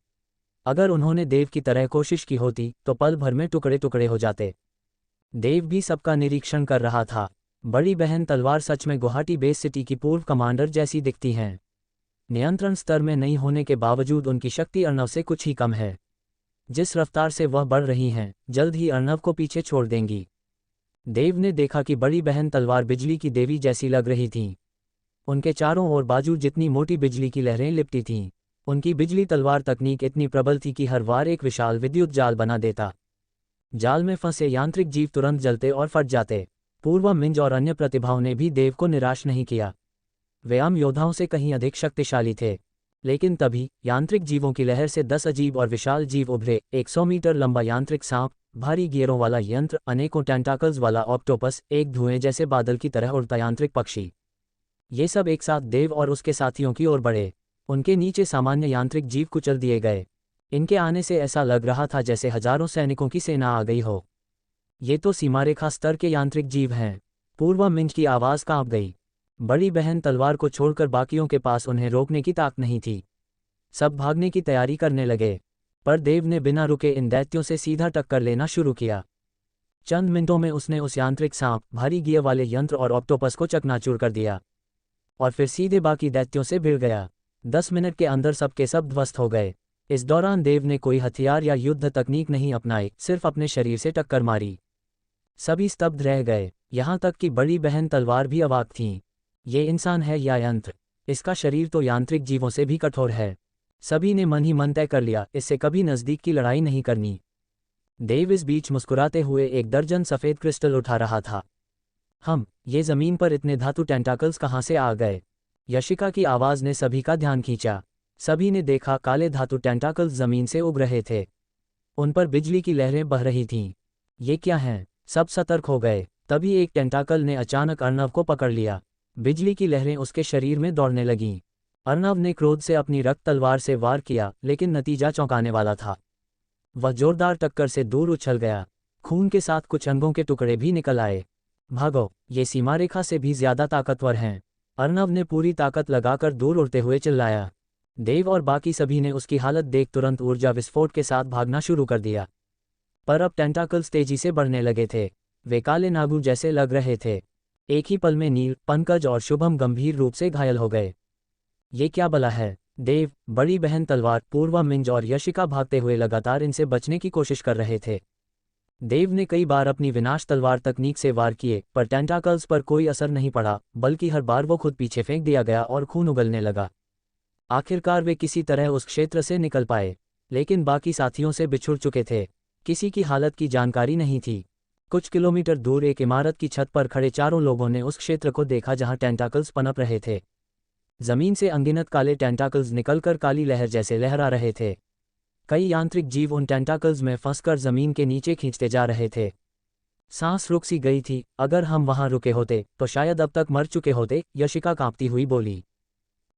अगर उन्होंने देव की तरह कोशिश की होती तो पल भर में टुकड़े टुकड़े हो जाते। देव भी सबका निरीक्षण कर रहा था। बड़ी बहन तलवार सच में गुवाहाटी बेस सिटी की पूर्व कमांडर जैसी दिखती हैं। नियंत्रण स्तर में नहीं होने के बावजूद उनकी शक्ति अर्नव से कुछ ही कम है। जिस रफ्तार से वह बढ़ रही हैं, जल्द ही अर्नव को पीछे छोड़ देंगी। देव ने देखा कि बड़ी बहन तलवार बिजली की देवी जैसी लग रही थीं। उनके चारों ओर बाजू जितनी मोटी बिजली की लहरें लिपटी थीं। उनकी बिजली तलवार तकनीक इतनी प्रबल थी कि हर बार एक विशाल विद्युत जाल बना देता। जाल में फंसे यांत्रिक जीव तुरंत जलते और फट जाते। पूर्वा मिंज और अन्य प्रतिभाओं ने भी देव को निराश नहीं किया। वे आम योद्धाओं से कहीं अधिक शक्तिशाली थे। लेकिन तभी यांत्रिक जीवों की लहर से 10 अजीब और विशाल जीव उभरे। 100 मीटर लंबा यांत्रिक सांप, भारी गियरों वाला यंत्र, अनेकों टेंटाकल्स वाला ऑक्टोपस, एक धुएं जैसे बादल की तरह उड़ता यांत्रिक पक्षी। ये सब एक साथ देव और उसके साथियों की ओर बढ़े। उनके नीचे सामान्य यांत्रिक जीव कुचल दिए गए। इनके आने से ऐसा लग रहा था जैसे हजारों सैनिकों की सेना आ गई हो। ये तो सीमारेखा स्तर के यांत्रिक जीव हैं। पूर्वा मिंज की आवाज़ कांप गई। बड़ी बहन तलवार को छोड़कर बाकियों के पास उन्हें रोकने की ताकत नहीं थी। सब भागने की तैयारी करने लगे, पर देव ने बिना रुके इन दैत्यों से सीधा टक्कर लेना शुरू किया। चंद मिनटों में उसने उस यांत्रिक सांप, भारी गियर वाले यंत्र और ऑक्टोपस को चकनाचूर कर दिया और फिर सीधे बाकी दैत्यों से भिड़ गया। 10 मिनट के अंदर सबके सब ध्वस्त हो गए। इस दौरान देव ने कोई हथियार या युद्ध तकनीक नहीं अपनाई, सिर्फ अपने शरीर से टक्कर मारी। सभी स्तब्ध रह गए, यहाँ तक कि बड़ी बहन तलवार भी अवाक थीं। ये इंसान है या यंत्र? इसका शरीर तो यांत्रिक जीवों से भी कठोर है। सभी ने मन ही मन तय कर लिया, इससे कभी नज़दीक की लड़ाई नहीं करनी। देव इस बीच मुस्कुराते हुए एक दर्जन सफ़ेद क्रिस्टल उठा रहा था। ये ज़मीन पर इतने धातु टेंटाकल्स कहाँ से आ गए? यशिका की आवाज़ ने सभी का ध्यान खींचा। सभी ने देखा काले धातु टेंटाकल्स ज़मीन से उग रहे थे। उन पर बिजली की लहरें बह रही थीं। ये क्या हैं? सब सतर्क हो गए। तभी एक टेंटाकल ने अचानक अर्नव को पकड़ लिया। बिजली की लहरें उसके शरीर में दौड़ने लगीं। अर्नव ने क्रोध से अपनी रक्त तलवार से वार किया, लेकिन नतीजा चौंकाने वाला था। वह जोरदार टक्कर से दूर उछल गया। खून के साथ कुछ अंगों के टुकड़े भी निकल आए। भागो, ये सीमारेखा से भी ज्यादा ताकतवर हैं। अर्नव ने पूरी ताकत लगाकर दूर उड़ते हुए चिल्लाया। देव और बाकी सभी ने उसकी हालत देख तुरंत ऊर्जा विस्फोट के साथ भागना शुरू कर दिया। पर अब टेंटाकल्स तेजी से बढ़ने लगे थे। वे काले नागू जैसे लग रहे थे। एक ही पल में नील, पंकज और शुभम गंभीर रूप से घायल हो गए। ये क्या बला है? देव, बड़ी बहन तलवार, पूर्वा मिंज और यशिका भागते हुए लगातार इनसे बचने की कोशिश कर रहे थे। देव ने कई बार अपनी विनाश तलवार तकनीक से वार किए, पर टेंटाकल्स पर कोई असर नहीं पड़ा, बल्कि हर बार वो खुद पीछे फेंक दिया गया और खून उगलने लगा। आखिरकार वे किसी तरह उस क्षेत्र से निकल पाए, लेकिन बाकी साथियों से बिछुड़ चुके थे। किसी की हालत की जानकारी नहीं थी। कुछ किलोमीटर दूर एक इमारत की छत पर खड़े चारों लोगों ने उस क्षेत्र को देखा जहां टेंटाकल्स पनप रहे थे। जमीन से अनगिनत काले टेंटाकल्स निकलकर काली लहर जैसे लहरा रहे थे। कई यांत्रिक जीव उन टेंटाकल्स में फंसकर जमीन के नीचे खींचते जा रहे थे। सांस रुक सी गई थी। अगर हम वहां रुके होते तो शायद अब तक मर चुके होते, यशिका कांपती हुई बोली।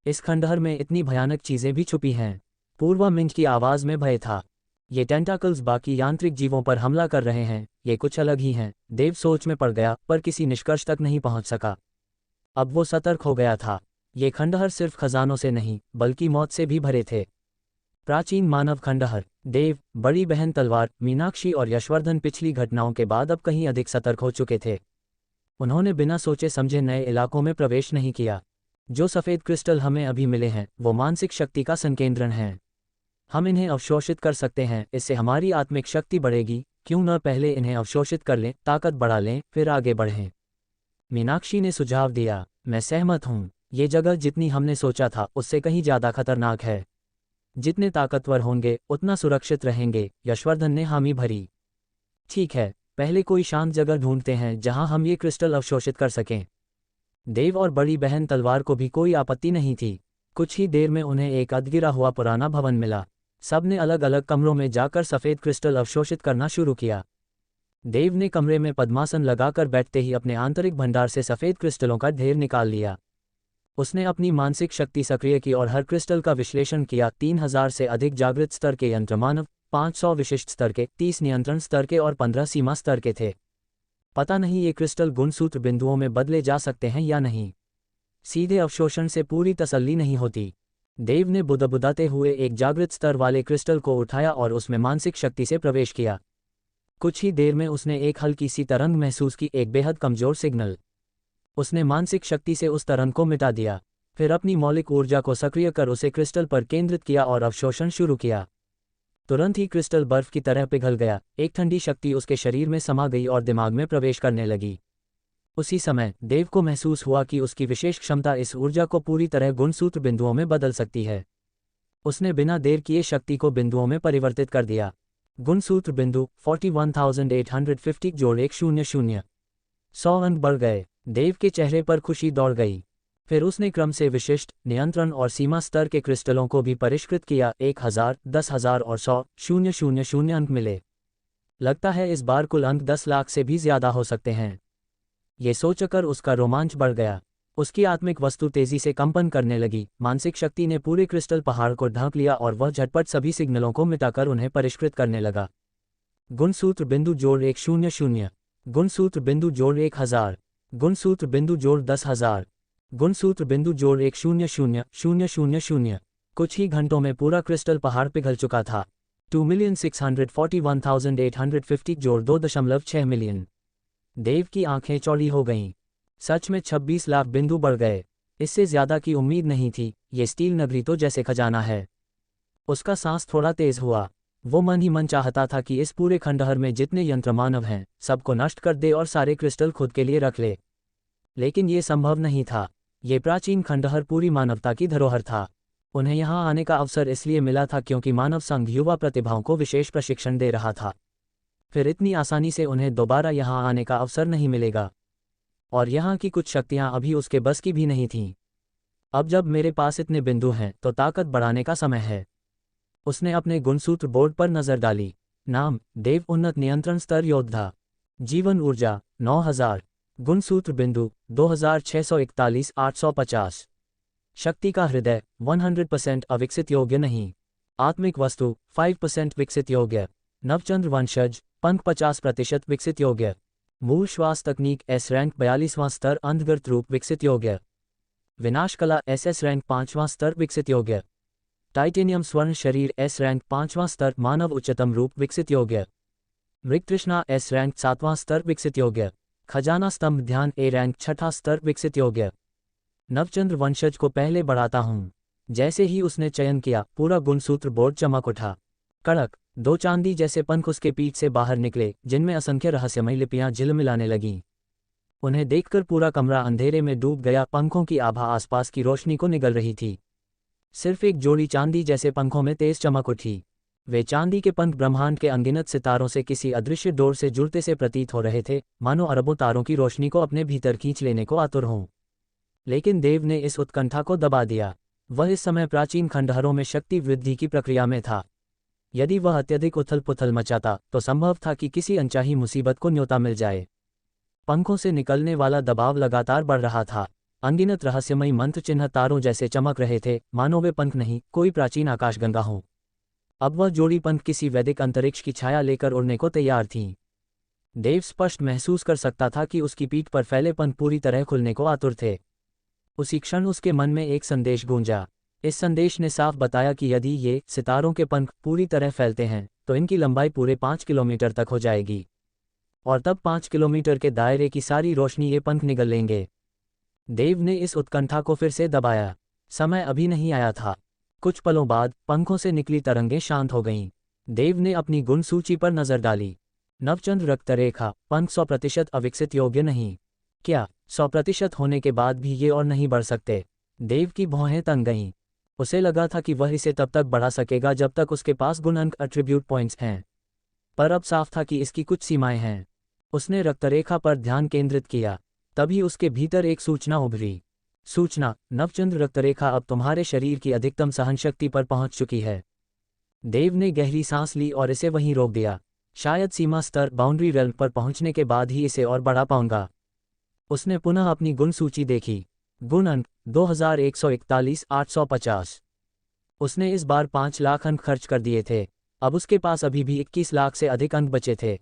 इस खंडहर में इतनी भयानक चीजें भी छुपी हैं। पूर्वा मिंज की आवाज में भय था। ये टेंटाकल्स बाकी यांत्रिक जीवों पर हमला कर रहे हैं, ये कुछ अलग ही हैं। देव सोच में पड़ गया, पर किसी निष्कर्ष तक नहीं पहुंच सका। अब वो सतर्क हो गया था। ये खंडहर सिर्फ खजानों से नहीं, बल्कि मौत से भी भरे थे। प्राचीन मानव खंडहर। देव, बड़ी बहन तलवार, मीनाक्षी और यशवर्धन पिछली घटनाओं के बाद अब कहीं अधिक सतर्क हो चुके थे। उन्होंने बिना सोचे समझे नए इलाकों में प्रवेश नहीं किया। जो सफ़ेद क्रिस्टल हमें अभी मिले हैं, वो मानसिक शक्ति का संकेंद्रण हैं। हम इन्हें अवशोषित कर सकते हैं, इससे हमारी आत्मिक शक्ति बढ़ेगी। क्यों न पहले इन्हें अवशोषित कर लें, ताकत बढ़ा लें, फिर आगे बढ़ें। मीनाक्षी ने सुझाव दिया। मैं सहमत हूँ। ये जगह जितनी हमने सोचा था उससे कहीं ज़्यादा खतरनाक है। जितने ताकतवर होंगे उतना सुरक्षित रहेंगे। यशवर्धन ने हामी भरी। ठीक है, पहले कोई शांत जगह ढूंढते हैं जहां हम ये क्रिस्टल अवशोषित कर सकें। देव और बड़ी बहन तलवार को भी कोई आपत्ति नहीं थी। कुछ ही देर में उन्हें एक अधगिरा हुआ पुराना भवन मिला। सब ने अलग अलग कमरों में जाकर सफ़ेद क्रिस्टल अवशोषित करना शुरू किया। देव ने कमरे में पद्मासन लगाकर बैठते ही अपने आंतरिक भंडार से सफ़ेद क्रिस्टलों का ढेर निकाल लिया। उसने अपनी मानसिक शक्ति सक्रिय की और हर क्रिस्टल का विश्लेषण किया। 3000 से अधिक जागृत स्तर के यंत्र मानव, 500 विशिष्ट स्तर के, 30 नियंत्रण स्तर के और 15 सीमा स्तर के थे। पता नहीं ये क्रिस्टल गुणसूत्र बिंदुओं में बदले जा सकते हैं या नहीं। सीधे अवशोषण से पूरी तसल्ली नहीं होती। देव ने बुदबुदाते हुए एक जागृत स्तर वाले क्रिस्टल को उठाया और उसमें मानसिक शक्ति से प्रवेश किया। कुछ ही देर में उसने एक हल्की सी तरंग महसूस की, एक बेहद कमजोर सिग्नल। उसने मानसिक शक्ति से उस तरंग को मिटा दिया, फिर अपनी मौलिक ऊर्जा को सक्रिय कर उसे क्रिस्टल पर केंद्रित किया और अवशोषण शुरू किया। तुरंत ही क्रिस्टल बर्फ की तरह पिघल गया। एक ठंडी शक्ति उसके शरीर में समा गई और दिमाग में प्रवेश करने लगी। उसी समय देव को महसूस हुआ कि उसकी विशेष क्षमता इस ऊर्जा को पूरी तरह गुणसूत्र बिंदुओं में बदल सकती है। उसने बिना देर किए शक्ति को बिंदुओं में परिवर्तित कर दिया। गुणसूत्र बिंदु 41,850 जोड़ 100। 100 अंक बढ़ गए। देव के चेहरे पर खुशी दौड़ गई। फिर उसने क्रम से विशिष्ट, नियंत्रण और सीमा स्तर के क्रिस्टलों को भी परिष्कृत किया। 1000, 10,000 और 100,000 अंक मिले। लगता है इस बार कुल अंक 10 लाख से भी ज्यादा हो सकते हैं। ये सोचकर उसका रोमांच बढ़ गया। उसकी आत्मिक वस्तु तेजी से कंपन करने लगी। मानसिक शक्ति ने पूरे क्रिस्टल पहाड़ को ढक लिया और वह झटपट सभी सिग्नलों को मिटाकर उन्हें परिष्कृत करने लगा। गुणसूत्र बिंदु जोड़ 100, गुणसूत्र बिंदु जोड़ 1000, गुणसूत्र बिंदु जोड़ 10,000, गुणसूत्र बिंदु जोड़ 100,000। कुछ ही घंटों में पूरा क्रिस्टल पहाड़ पिघल चुका था। 2,641,850 जोड़ 2.6 मिलियन। देव की आंखें चौड़ी हो गईं। सच में 26 लाख बिंदु बढ़ गए। इससे ज्यादा की उम्मीद नहीं थी। ये स्टील नगरी तो जैसे खजाना है। उसका सांस थोड़ा तेज हुआ। वो मन ही मन चाहता था कि इस पूरे खंडहर में जितने यंत्र मानव हैं, सबको नष्ट कर दे और सारे क्रिस्टल खुद के लिए रख ले। लेकिन ये संभव नहीं था। ये प्राचीन खंडहर पूरी मानवता की धरोहर था। उन्हें यहाँ आने का अवसर इसलिए मिला था क्योंकि मानव संघ युवा प्रतिभाओं को विशेष प्रशिक्षण दे रहा था। फिर इतनी आसानी से उन्हें दोबारा यहाँ आने का अवसर नहीं मिलेगा। और यहाँ की कुछ शक्तियाँ अभी उसके बस की भी नहीं थीं। अब जब मेरे पास इतने बिंदु हैं तो ताकत बढ़ाने का समय है। उसने अपने गुणसूत्र बोर्ड पर नजर डाली। नाम: देव, उन्नत नियंत्रण स्तर योद्धा। जीवन ऊर्जा 9000। गुणसूत्र बिंदु 2641,850। शक्ति का हृदय 100% अविकसित योग्य नहीं। आत्मिक वस्तु 5% विकसित योग्य। नवचंद्र वंशज पंख 50% विकसित योग्य। मूल श्वास तकनीक एस रैंक 42वां स्तर अंधगर्त रूप विकसित योग्य। विनाश कला SS रैंक 5वां स्तर विकसित योग्य। टाइटेनियम स्वर्ण शरीर S रैंक 5वां स्तर मानव उच्चतम रूप विकसित योग्य। मृगतृष्णा S रैंक 7वां स्तर विकसित योग्य। खजाना स्तंभ ध्यान A रैंक 6ठा स्तर विकसित योग्य। नवचंद्र वंशज को पहले बढ़ाता हूँ। जैसे ही उसने चयन किया, पूरा गुणसूत्र बोर्ड चमक उठा। कड़क 2 चांदी जैसे पंख उसके पीठ से बाहर निकले, जिनमें असंख्य रहस्यमय लिपियां झिलमिलाने लगीं। उन्हें देखकर पूरा कमरा अंधेरे में डूब गया। पंखों की आभा आसपास की रोशनी को निगल रही थी। सिर्फ एक जोड़ी चांदी जैसे पंखों में तेज चमक उठी। वे चांदी के पंख ब्रह्मांड के अनगिनत सितारों से किसी अदृश्य डोर से जुड़ते से प्रतीत हो रहे थे, मानो अरबों तारों की रोशनी को अपने भीतर खींच लेने को आतुर हों। लेकिन देव ने इस उत्कंठा को दबा दिया। वह इस समय प्राचीन खंडहरों में शक्ति वृद्धि की प्रक्रिया में था। यदि वह अत्यधिक उथल पुथल मचाता तो संभव था कि किसी अनचाही मुसीबत को न्योता मिल जाए। पंखों से निकलने वाला दबाव लगातार बढ़ रहा था। अनगिनत रहस्यमयी मंत्र चिन्ह तारों जैसे चमक रहे थे, मानो वे पंख नहीं, कोई प्राचीन आकाशगंगा हो। अब वह जोड़ी पंख किसी वैदिक अंतरिक्ष की छाया लेकर उड़ने को तैयार थीं। देव स्पष्ट महसूस कर सकता था कि उसकी पीठ पर फैले पंख पूरी तरह खुलने को आतुर थे। उसी क्षण उसके मन में एक संदेश गूंजा। इस संदेश ने साफ बताया कि यदि ये सितारों के पंख पूरी तरह फैलते हैं तो इनकी लंबाई पूरे 5 किलोमीटर तक हो जाएगी, और तब 5 किलोमीटर के दायरे की सारी रोशनी ये पंख निगल लेंगे। देव ने इस उत्कंठा को फिर से दबाया। समय अभी नहीं आया था। कुछ पलों बाद पंखों से निकली तरंगें शांत हो गईं। देव ने अपनी गुण सूची पर नजर डाली। नवचंद्र रक्तरेखा 100% अविकसित योग्य नहीं। क्या 100% होने के बाद भी ये और नहीं बढ़ सकते? देव की भौहें तन गईं। उसे लगा था कि वह इसे तब तक बढ़ा सकेगा जब तक उसके पास गुण अंक एट्रीब्यूट पॉइंट्स हैं, पर अब साफ था कि इसकी कुछ सीमाएं हैं। उसने रक्तरेखा पर ध्यान केंद्रित किया। तभी उसके भीतर एक सूचना उभरी। सूचना: नवचंद्र रक्तरेखा अब तुम्हारे शरीर की अधिकतम सहनशक्ति पर पहुंच चुकी है। देव ने गहरी सांस ली और इसे वहीं रोक दिया। शायद सीमा स्तर बाउंड्री रेल्म पर पहुंचने के बाद ही इसे और बढ़ा पाऊंगा। उसने पुनः अपनी गुण सूची देखी। गुण अंक 2141,850। उसने इस बार 5 लाख अंक खर्च कर दिए थे। अब उसके पास अभी भी 21 लाख से अधिक अंक बचे थे।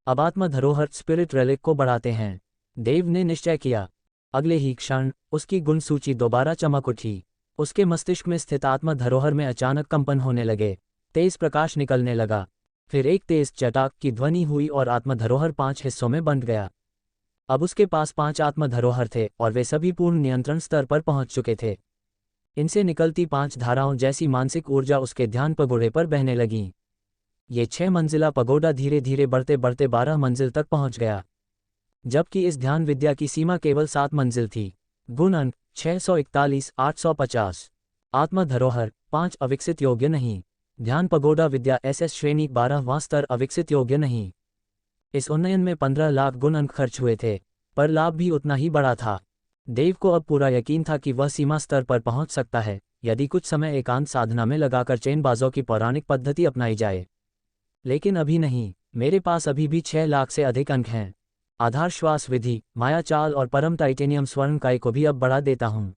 अब आत्मा धरोहर स्पिरिट रेलिक को बढ़ाते हैं, देव ने निश्चय किया। अगले ही क्षण उसकी गुण सूची दोबारा चमक उठी। उसके मस्तिष्क में स्थित आत्मा धरोहर में अचानक कंपन होने लगे। तेज प्रकाश निकलने लगा। फिर एक तेज चटाक की ध्वनि हुई और आत्मा धरोहर 5 हिस्सों में बंट गया। अब उसके पास 5 आत्मा धरोहर थे और वे सभी पूर्ण नियंत्रण स्तर पर पहुंच चुके थे। इनसे निकलती 5 धाराओं जैसी मानसिक ऊर्जा उसके ध्यान पगोड़े पर बहने लगीं। ये 6 मंजिला पगोडा धीरे धीरे बढ़ते बढ़ते 12 मंजिल तक पहुंच गया, जबकि इस ध्यान विद्या की सीमा केवल 7 मंजिल थी। गुण अंक 641,850। आत्मा धरोहर 5 अविकसित योग्य नहीं। ध्यान पगोडा विद्या SS श्रेणी 12वां स्तर अविकसित योग्य नहीं। इस उन्नयन में 15 लाख गुण अंक खर्च हुए थे, पर लाभ भी उतना ही बड़ा था। देव को अब पूरा यकीन था कि वह सीमा स्तर पर पहुंच सकता है, यदि कुछ समय एकांत साधना में लगाकर चेनबाजों की पौराणिक पद्धति अपनाई जाए। लेकिन अभी नहीं। मेरे पास अभी भी 6 लाख से अधिक अंक हैं। आधार श्वास विधि, माया चाल और परम टाइटेनियम स्वर्णकाय को भी अब बढ़ा देता हूं।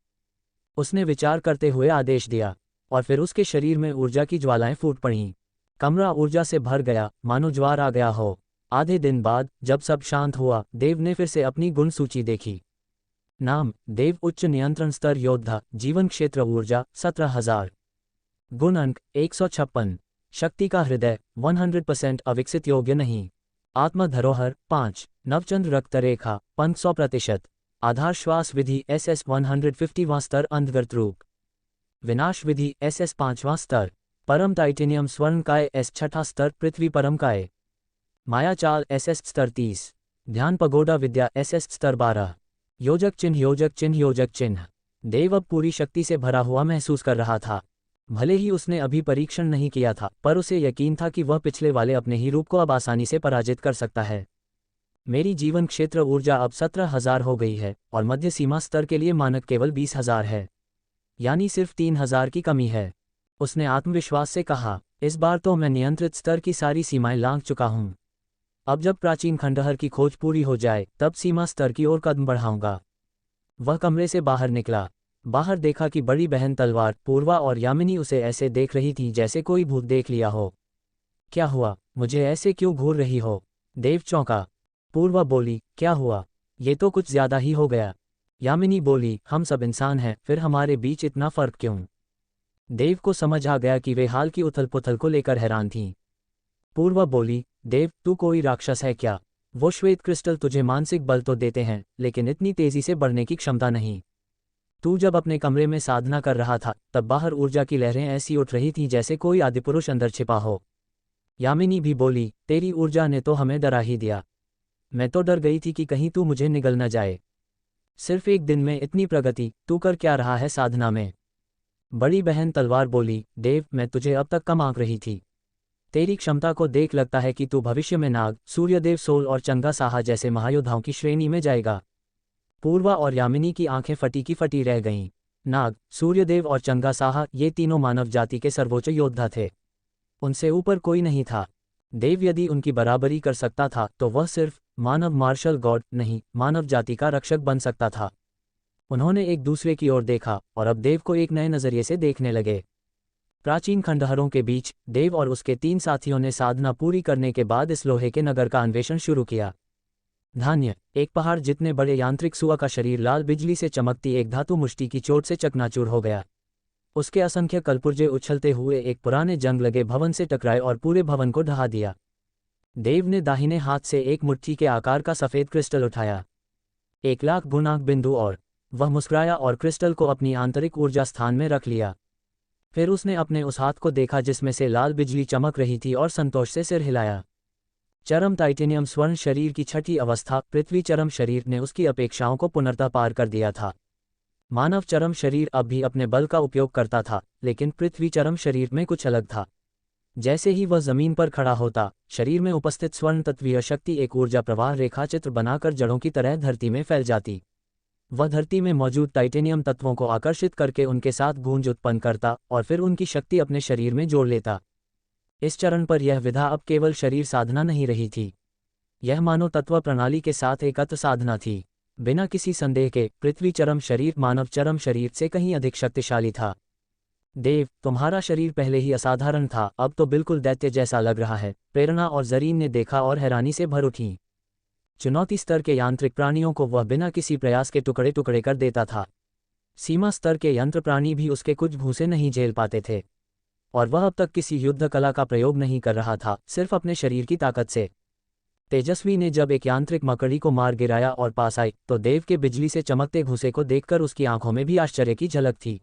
उसने विचार करते हुए आदेश दिया, और फिर उसके शरीर में ऊर्जा की ज्वालाएं फूट पड़ीं। कमरा ऊर्जा से भर गया, मानो ज्वार आ गया हो। आधे दिन बाद जब सब शांत हुआ, देव ने फिर से अपनी गुण सूची देखी। नाम: देव, उच्च नियंत्रण स्तर योद्धा, जीवन क्षेत्र ऊर्जा 17,000। गुण अंक 156। शक्ति का हृदय 100% अविकसित योग्य नहीं। आत्मा धरोहर 5। नवचंद्र रक्तरेखा 500%। आधार श्वास विधि SS 150वां स्तर अंधगर्त रूप। विनाश विधि SS 5वां स्तर। परम टाइटेनियम स्वर्णकाय S 6ठा स्तर पृथ्वी परम काय। माया चाल SS स्तर 30। ध्यान पगोडा विद्या SS स्तर 12। योजक चिन्ह योजक चिन्ह योजक चिन्ह। देव अब पूरी शक्ति से भरा हुआ महसूस कर रहा था। भले ही उसने अभी परीक्षण नहीं किया था, पर उसे यकीन था कि वह पिछले वाले अपने ही रूप को अब आसानी से पराजित कर सकता है। मेरी जीवन क्षेत्र ऊर्जा अब 17,000 हो गई है और मध्य सीमा स्तर के लिए मानक केवल 20,000 है, यानी सिर्फ 3,000 की कमी है। उसने आत्मविश्वास से कहा, इस बार तो मैं नियंत्रित स्तर की सारी सीमाएं लांघ चुका हूं। अब जब प्राचीन खंडहर की खोज पूरी हो जाए तब सीमा स्तर की ओर कदम बढ़ाऊंगा। वह कमरे से बाहर निकला। बाहर देखा कि बड़ी बहन तलवार, पूर्वा और यामिनी उसे ऐसे देख रही थी जैसे कोई भूत देख लिया हो। क्या हुआ? मुझे ऐसे क्यों घूर रही हो? देव चौंका। पूर्वा बोली, क्या हुआ? ये तो कुछ ज्यादा ही हो गया। यामिनी बोली, हम सब इंसान हैं, फिर हमारे बीच इतना फर्क क्यों? देव को समझ आ गया कि वे हाल की उथल पुथल को लेकर हैरान थीं। पूर्वा बोली, देव, तू कोई राक्षस है क्या? वो श्वेत क्रिस्टल तुझे मानसिक बल तो देते हैं, लेकिन इतनी तेजी से बढ़ने की क्षमता नहीं। तू जब अपने कमरे में साधना कर रहा था तब बाहर ऊर्जा की लहरें ऐसी उठ रही थीं जैसे कोई आदिपुरुष अंदर छिपा हो। यामिनी भी बोली, तेरी ऊर्जा ने तो हमें डरा ही दिया। मैं तो डर गई थी कि कहीं तू मुझे निगल न जाए। सिर्फ एक दिन में इतनी प्रगति, तू कर क्या रहा है साधना में? बड़ी बहन तलवार बोली, देव, मैं तुझे अब तक कम आंक रही थी। तेरी क्षमता को देख लगता है कि तू भविष्य में नाग, सूर्यदेव सोल और चंगा साहा जैसे महायोद्धाओं की श्रेणी में जाएगा। पूर्वा और यामिनी की आंखें फटी की फटी रह गईं। नाग, सूर्यदेव और चंगा साहा, ये तीनों मानव जाति के सर्वोच्च योद्धा थे। उनसे ऊपर कोई नहीं था। देव यदि उनकी बराबरी कर सकता था तो वह सिर्फ मानव मार्शल गॉड नहीं, मानव जाति का रक्षक बन सकता था। उन्होंने एक दूसरे की ओर देखा और अब देव को एक नए नजरिए से देखने लगे। प्राचीन खंडहरों के बीच देव और उसके 3 साथियों ने साधना पूरी करने के बाद इस लोहे के नगर का अन्वेषण शुरू किया। धान्य, एक पहाड़ जितने बड़े यांत्रिक सुआ का शरीर लाल बिजली से चमकती एक धातु मुष्टि की चोट से चकनाचूर हो गया। उसके असंख्य कलपुर्जे उछलते हुए एक पुराने जंग लगे भवन से टकराए और पूरे भवन को ढहा दिया। देव ने दाहिने हाथ से एक मुट्ठी के आकार का सफेद क्रिस्टल उठाया। 1,00,000 गुणांक बिंदु और वह मुस्कुराया और क्रिस्टल को अपनी आंतरिक ऊर्जा स्थान में रख लिया। फिर उसने अपने उस हाथ को देखा जिसमें से लाल बिजली चमक रही थी और संतोष से सिर हिलाया। चरम टाइटेनियम स्वर्ण शरीर की छठी अवस्था पृथ्वी चरम शरीर ने उसकी अपेक्षाओं को पूर्णतः पार कर दिया था। मानव चरम शरीर अब भी अपने बल का उपयोग करता था, लेकिन पृथ्वी चरम शरीर में कुछ अलग था। जैसे ही वह जमीन पर खड़ा होता, शरीर में उपस्थित स्वर्ण तत्वीय शक्ति एक ऊर्जा प्रवाह रेखा चित्र बनाकर जड़ों की तरह धरती में फैल जाती। वह धरती में मौजूद टाइटेनियम तत्वों को आकर्षित करके उनके साथ गूंज उत्पन्न करता और फिर उनकी शक्ति अपने शरीर में जोड़ लेता। इस चरण पर यह विधा अब केवल शरीर साधना नहीं रही थी, यह मानव तत्व प्रणाली के साथ एकत्र साधना थी। बिना किसी संदेह के पृथ्वी चरम शरीर मानव चरम शरीर से कहीं अधिक शक्तिशाली था। देव, तुम्हारा शरीर पहले ही असाधारण था, अब तो बिल्कुल दैत्य जैसा लग रहा है, प्रेरणा और जरीन ने देखा और हैरानी से भर उठी। चुनौती स्तर के यांत्रिक प्राणियों को वह बिना किसी प्रयास के टुकड़े टुकड़े कर देता था। सीमा स्तर के यंत्र प्राणी भी उसके कुछ भूसे नहीं झेल पाते थे, और वह अब तक किसी युद्ध कला का प्रयोग नहीं कर रहा था, सिर्फ अपने शरीर की ताकत से। तेजस्वी ने जब एक यांत्रिक मकड़ी को मार गिराया और पास आई, तो देव के बिजली से चमकते घुसे को देखकर उसकी आंखों में भी आश्चर्य की झलक थी।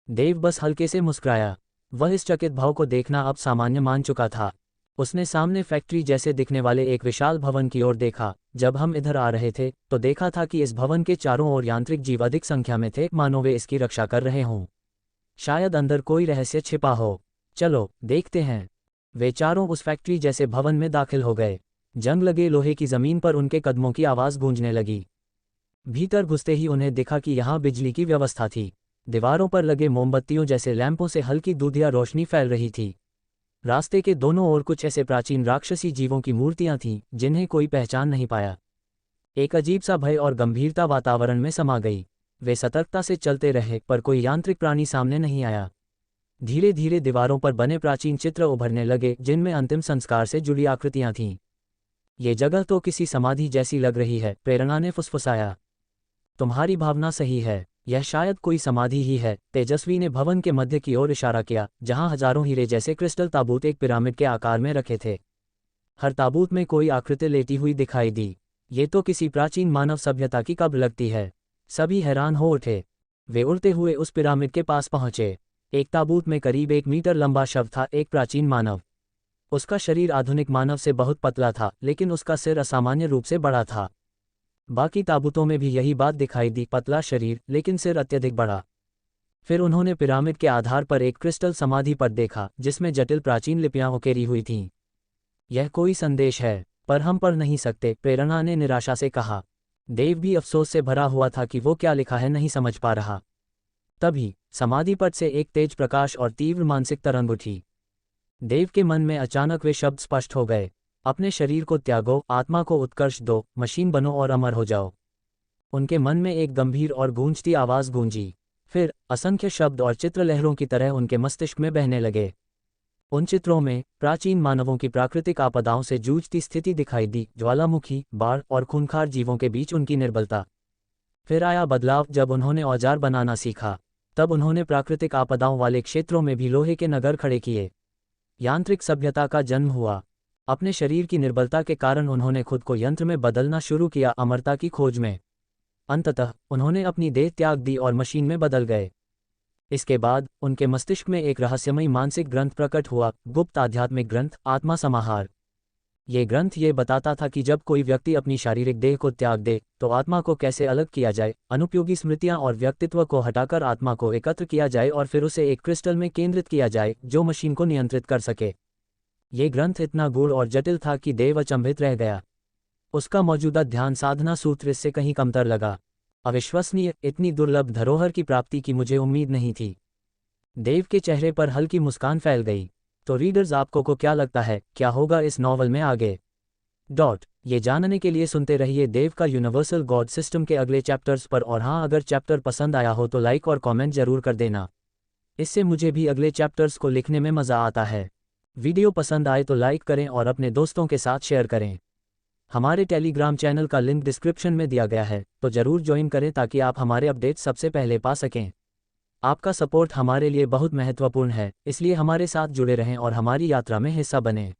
देव बस हल्के से मुस्कुराया। वह इस चकित भाव को देखना अब सामान्य मान चुका था। उसने सामने फैक्ट्री जैसे दिखने वाले एक विशाल भवन की ओर देखा। जब हम इधर आ रहे थे तो देखा था कि इस भवन के चारों ओर यांत्रिक जीव अधिक संख्या में थे, मानो वे इसकी रक्षा कर रहे हों। शायद अंदर कोई रहस्य छिपा हो। चलो देखते हैं। वे चारों उस फैक्ट्री जैसे भवन में दाखिल हो गए। जंग लगे लोहे की जमीन पर उनके कदमों की आवाज़ गूंजने लगी। भीतर घुसते ही उन्हें दिखा कि यहाँ बिजली की व्यवस्था थी। दीवारों पर लगे मोमबत्तियों जैसे लैंपों से हल्की दूधिया रोशनी फैल रही थी। रास्ते के दोनों ओर कुछ ऐसे प्राचीन राक्षसी जीवों की मूर्तियां थीं जिन्हें कोई पहचान नहीं पाया। एक अजीब सा भय और गंभीरता वातावरण में समा गई। वे सतर्कता से चलते रहे, पर कोई यांत्रिक प्राणी सामने नहीं आया। धीरे धीरे दीवारों पर बने प्राचीन चित्र उभरने लगे जिनमें अंतिम संस्कार से जुड़ी आकृतियां थीं। ये जगह तो किसी समाधि जैसी लग रही है, प्रेरणा ने फुसफुसाया। तुम्हारी भावना सही है, यह शायद कोई समाधि ही है। तेजस्वी ने भवन के मध्य की ओर इशारा किया, जहां हजारों हीरे जैसे क्रिस्टल ताबूत एक पिरामिड के आकार में रखे थे। हर ताबूत में कोई आकृति लेटी हुई दिखाई दी। ये तो किसी प्राचीन मानव सभ्यता की कब्र लगती है। सभी हैरान हो उठे। वे उड़ते हुए उस पिरामिड के पास पहुंचे। एक ताबूत में करीब 1 मीटर लंबा शव था, एक प्राचीन मानव। उसका शरीर आधुनिक मानव से बहुत पतला था, लेकिन उसका सिर असामान्य रूप से बड़ा था। बाकी ताबूतों में भी यही बात दिखाई दी, पतला शरीर लेकिन सिर अत्यधिक बड़ा। फिर उन्होंने पिरामिड के आधार पर एक क्रिस्टल समाधि पर देखा जिसमें जटिल प्राचीन लिपियां उकेरी हुई थीं। यह कोई संदेश है, पर हम पढ़ नहीं सकते, प्रेरणा ने निराशा से कहा। देव भी अफसोस से भरा हुआ था कि वो क्या लिखा है नहीं समझ पा रहा। तभी समाधि पट से एक तेज प्रकाश और तीव्र मानसिक तरंग उठी। देव के मन में अचानक वे शब्द स्पष्ट हो गए, अपने शरीर को त्यागो, आत्मा को उत्कर्ष दो, मशीन बनो और अमर हो जाओ। उनके मन में एक गंभीर और गूंजती आवाज़ गूंजी। फिर असंख्य शब्द और चित्र लहरों की तरह उनके मस्तिष्क में बहने लगे। उन चित्रों में प्राचीन मानवों की प्राकृतिक आपदाओं से जूझती स्थिति दिखाई दी, ज्वालामुखी, बाढ़ और खूंखार जीवों के बीच उनकी निर्बलता। फिर आया बदलाव जब उन्होंने औजार बनाना सीखा। तब उन्होंने प्राकृतिक आपदाओं वाले क्षेत्रों में भी लोहे के नगर खड़े किए। यांत्रिक सभ्यता का जन्म हुआ। अपने शरीर की निर्बलता के कारण उन्होंने खुद को यंत्र में बदलना शुरू किया, अमरता की खोज में। अंततः उन्होंने अपनी देह त्याग दी और मशीन में बदल गए। इसके बाद उनके मस्तिष्क में एक रहस्यमयी मानसिक ग्रंथ प्रकट हुआ, गुप्त आध्यात्मिक ग्रंथ, आत्मा समाहार। ये ग्रंथ ये बताता था कि जब कोई व्यक्ति अपनी शारीरिक देह को त्याग दे तो आत्मा को कैसे अलग किया जाए, अनुपयोगी स्मृतियां और व्यक्तित्व को हटाकर आत्मा को एकत्र किया जाए और फिर उसे एक क्रिस्टल में केंद्रित किया जाए जो मशीन को नियंत्रित कर सके। ये ग्रंथ इतना गूढ़ और जटिल था कि देव अचंभित रह गया। उसका मौजूदा ध्यान साधना सूत्र इससे कहीं कमतर लगा। अविश्वसनीय, इतनी दुर्लभ धरोहर की प्राप्ति की मुझे उम्मीद नहीं थी। देव के चेहरे पर हल्की मुस्कान फैल गई। तो रीडर्स, आपको को क्या लगता है, क्या होगा इस नॉवल में आगे? ये जानने के लिए सुनते रहिए देव का यूनिवर्सल गॉड सिस्टम के अगले चैप्टर्स पर। और हाँ, अगर चैप्टर पसंद आया हो तो लाइक और कमेंट जरूर कर देना। इससे मुझे भी अगले चैप्टर्स को लिखने में मज़ा आता है। वीडियो पसंद आए तो लाइक करें और अपने दोस्तों के साथ शेयर करें। हमारे टेलीग्राम चैनल का लिंक डिस्क्रिप्शन में दिया गया है, तो ज़रूर ज्वाइन करें ताकि आप हमारे अपडेट्स सबसे पहले पा सकें। आपका सपोर्ट हमारे लिए बहुत महत्वपूर्ण है, इसलिए हमारे साथ जुड़े रहें और हमारी यात्रा में हिस्सा बनें।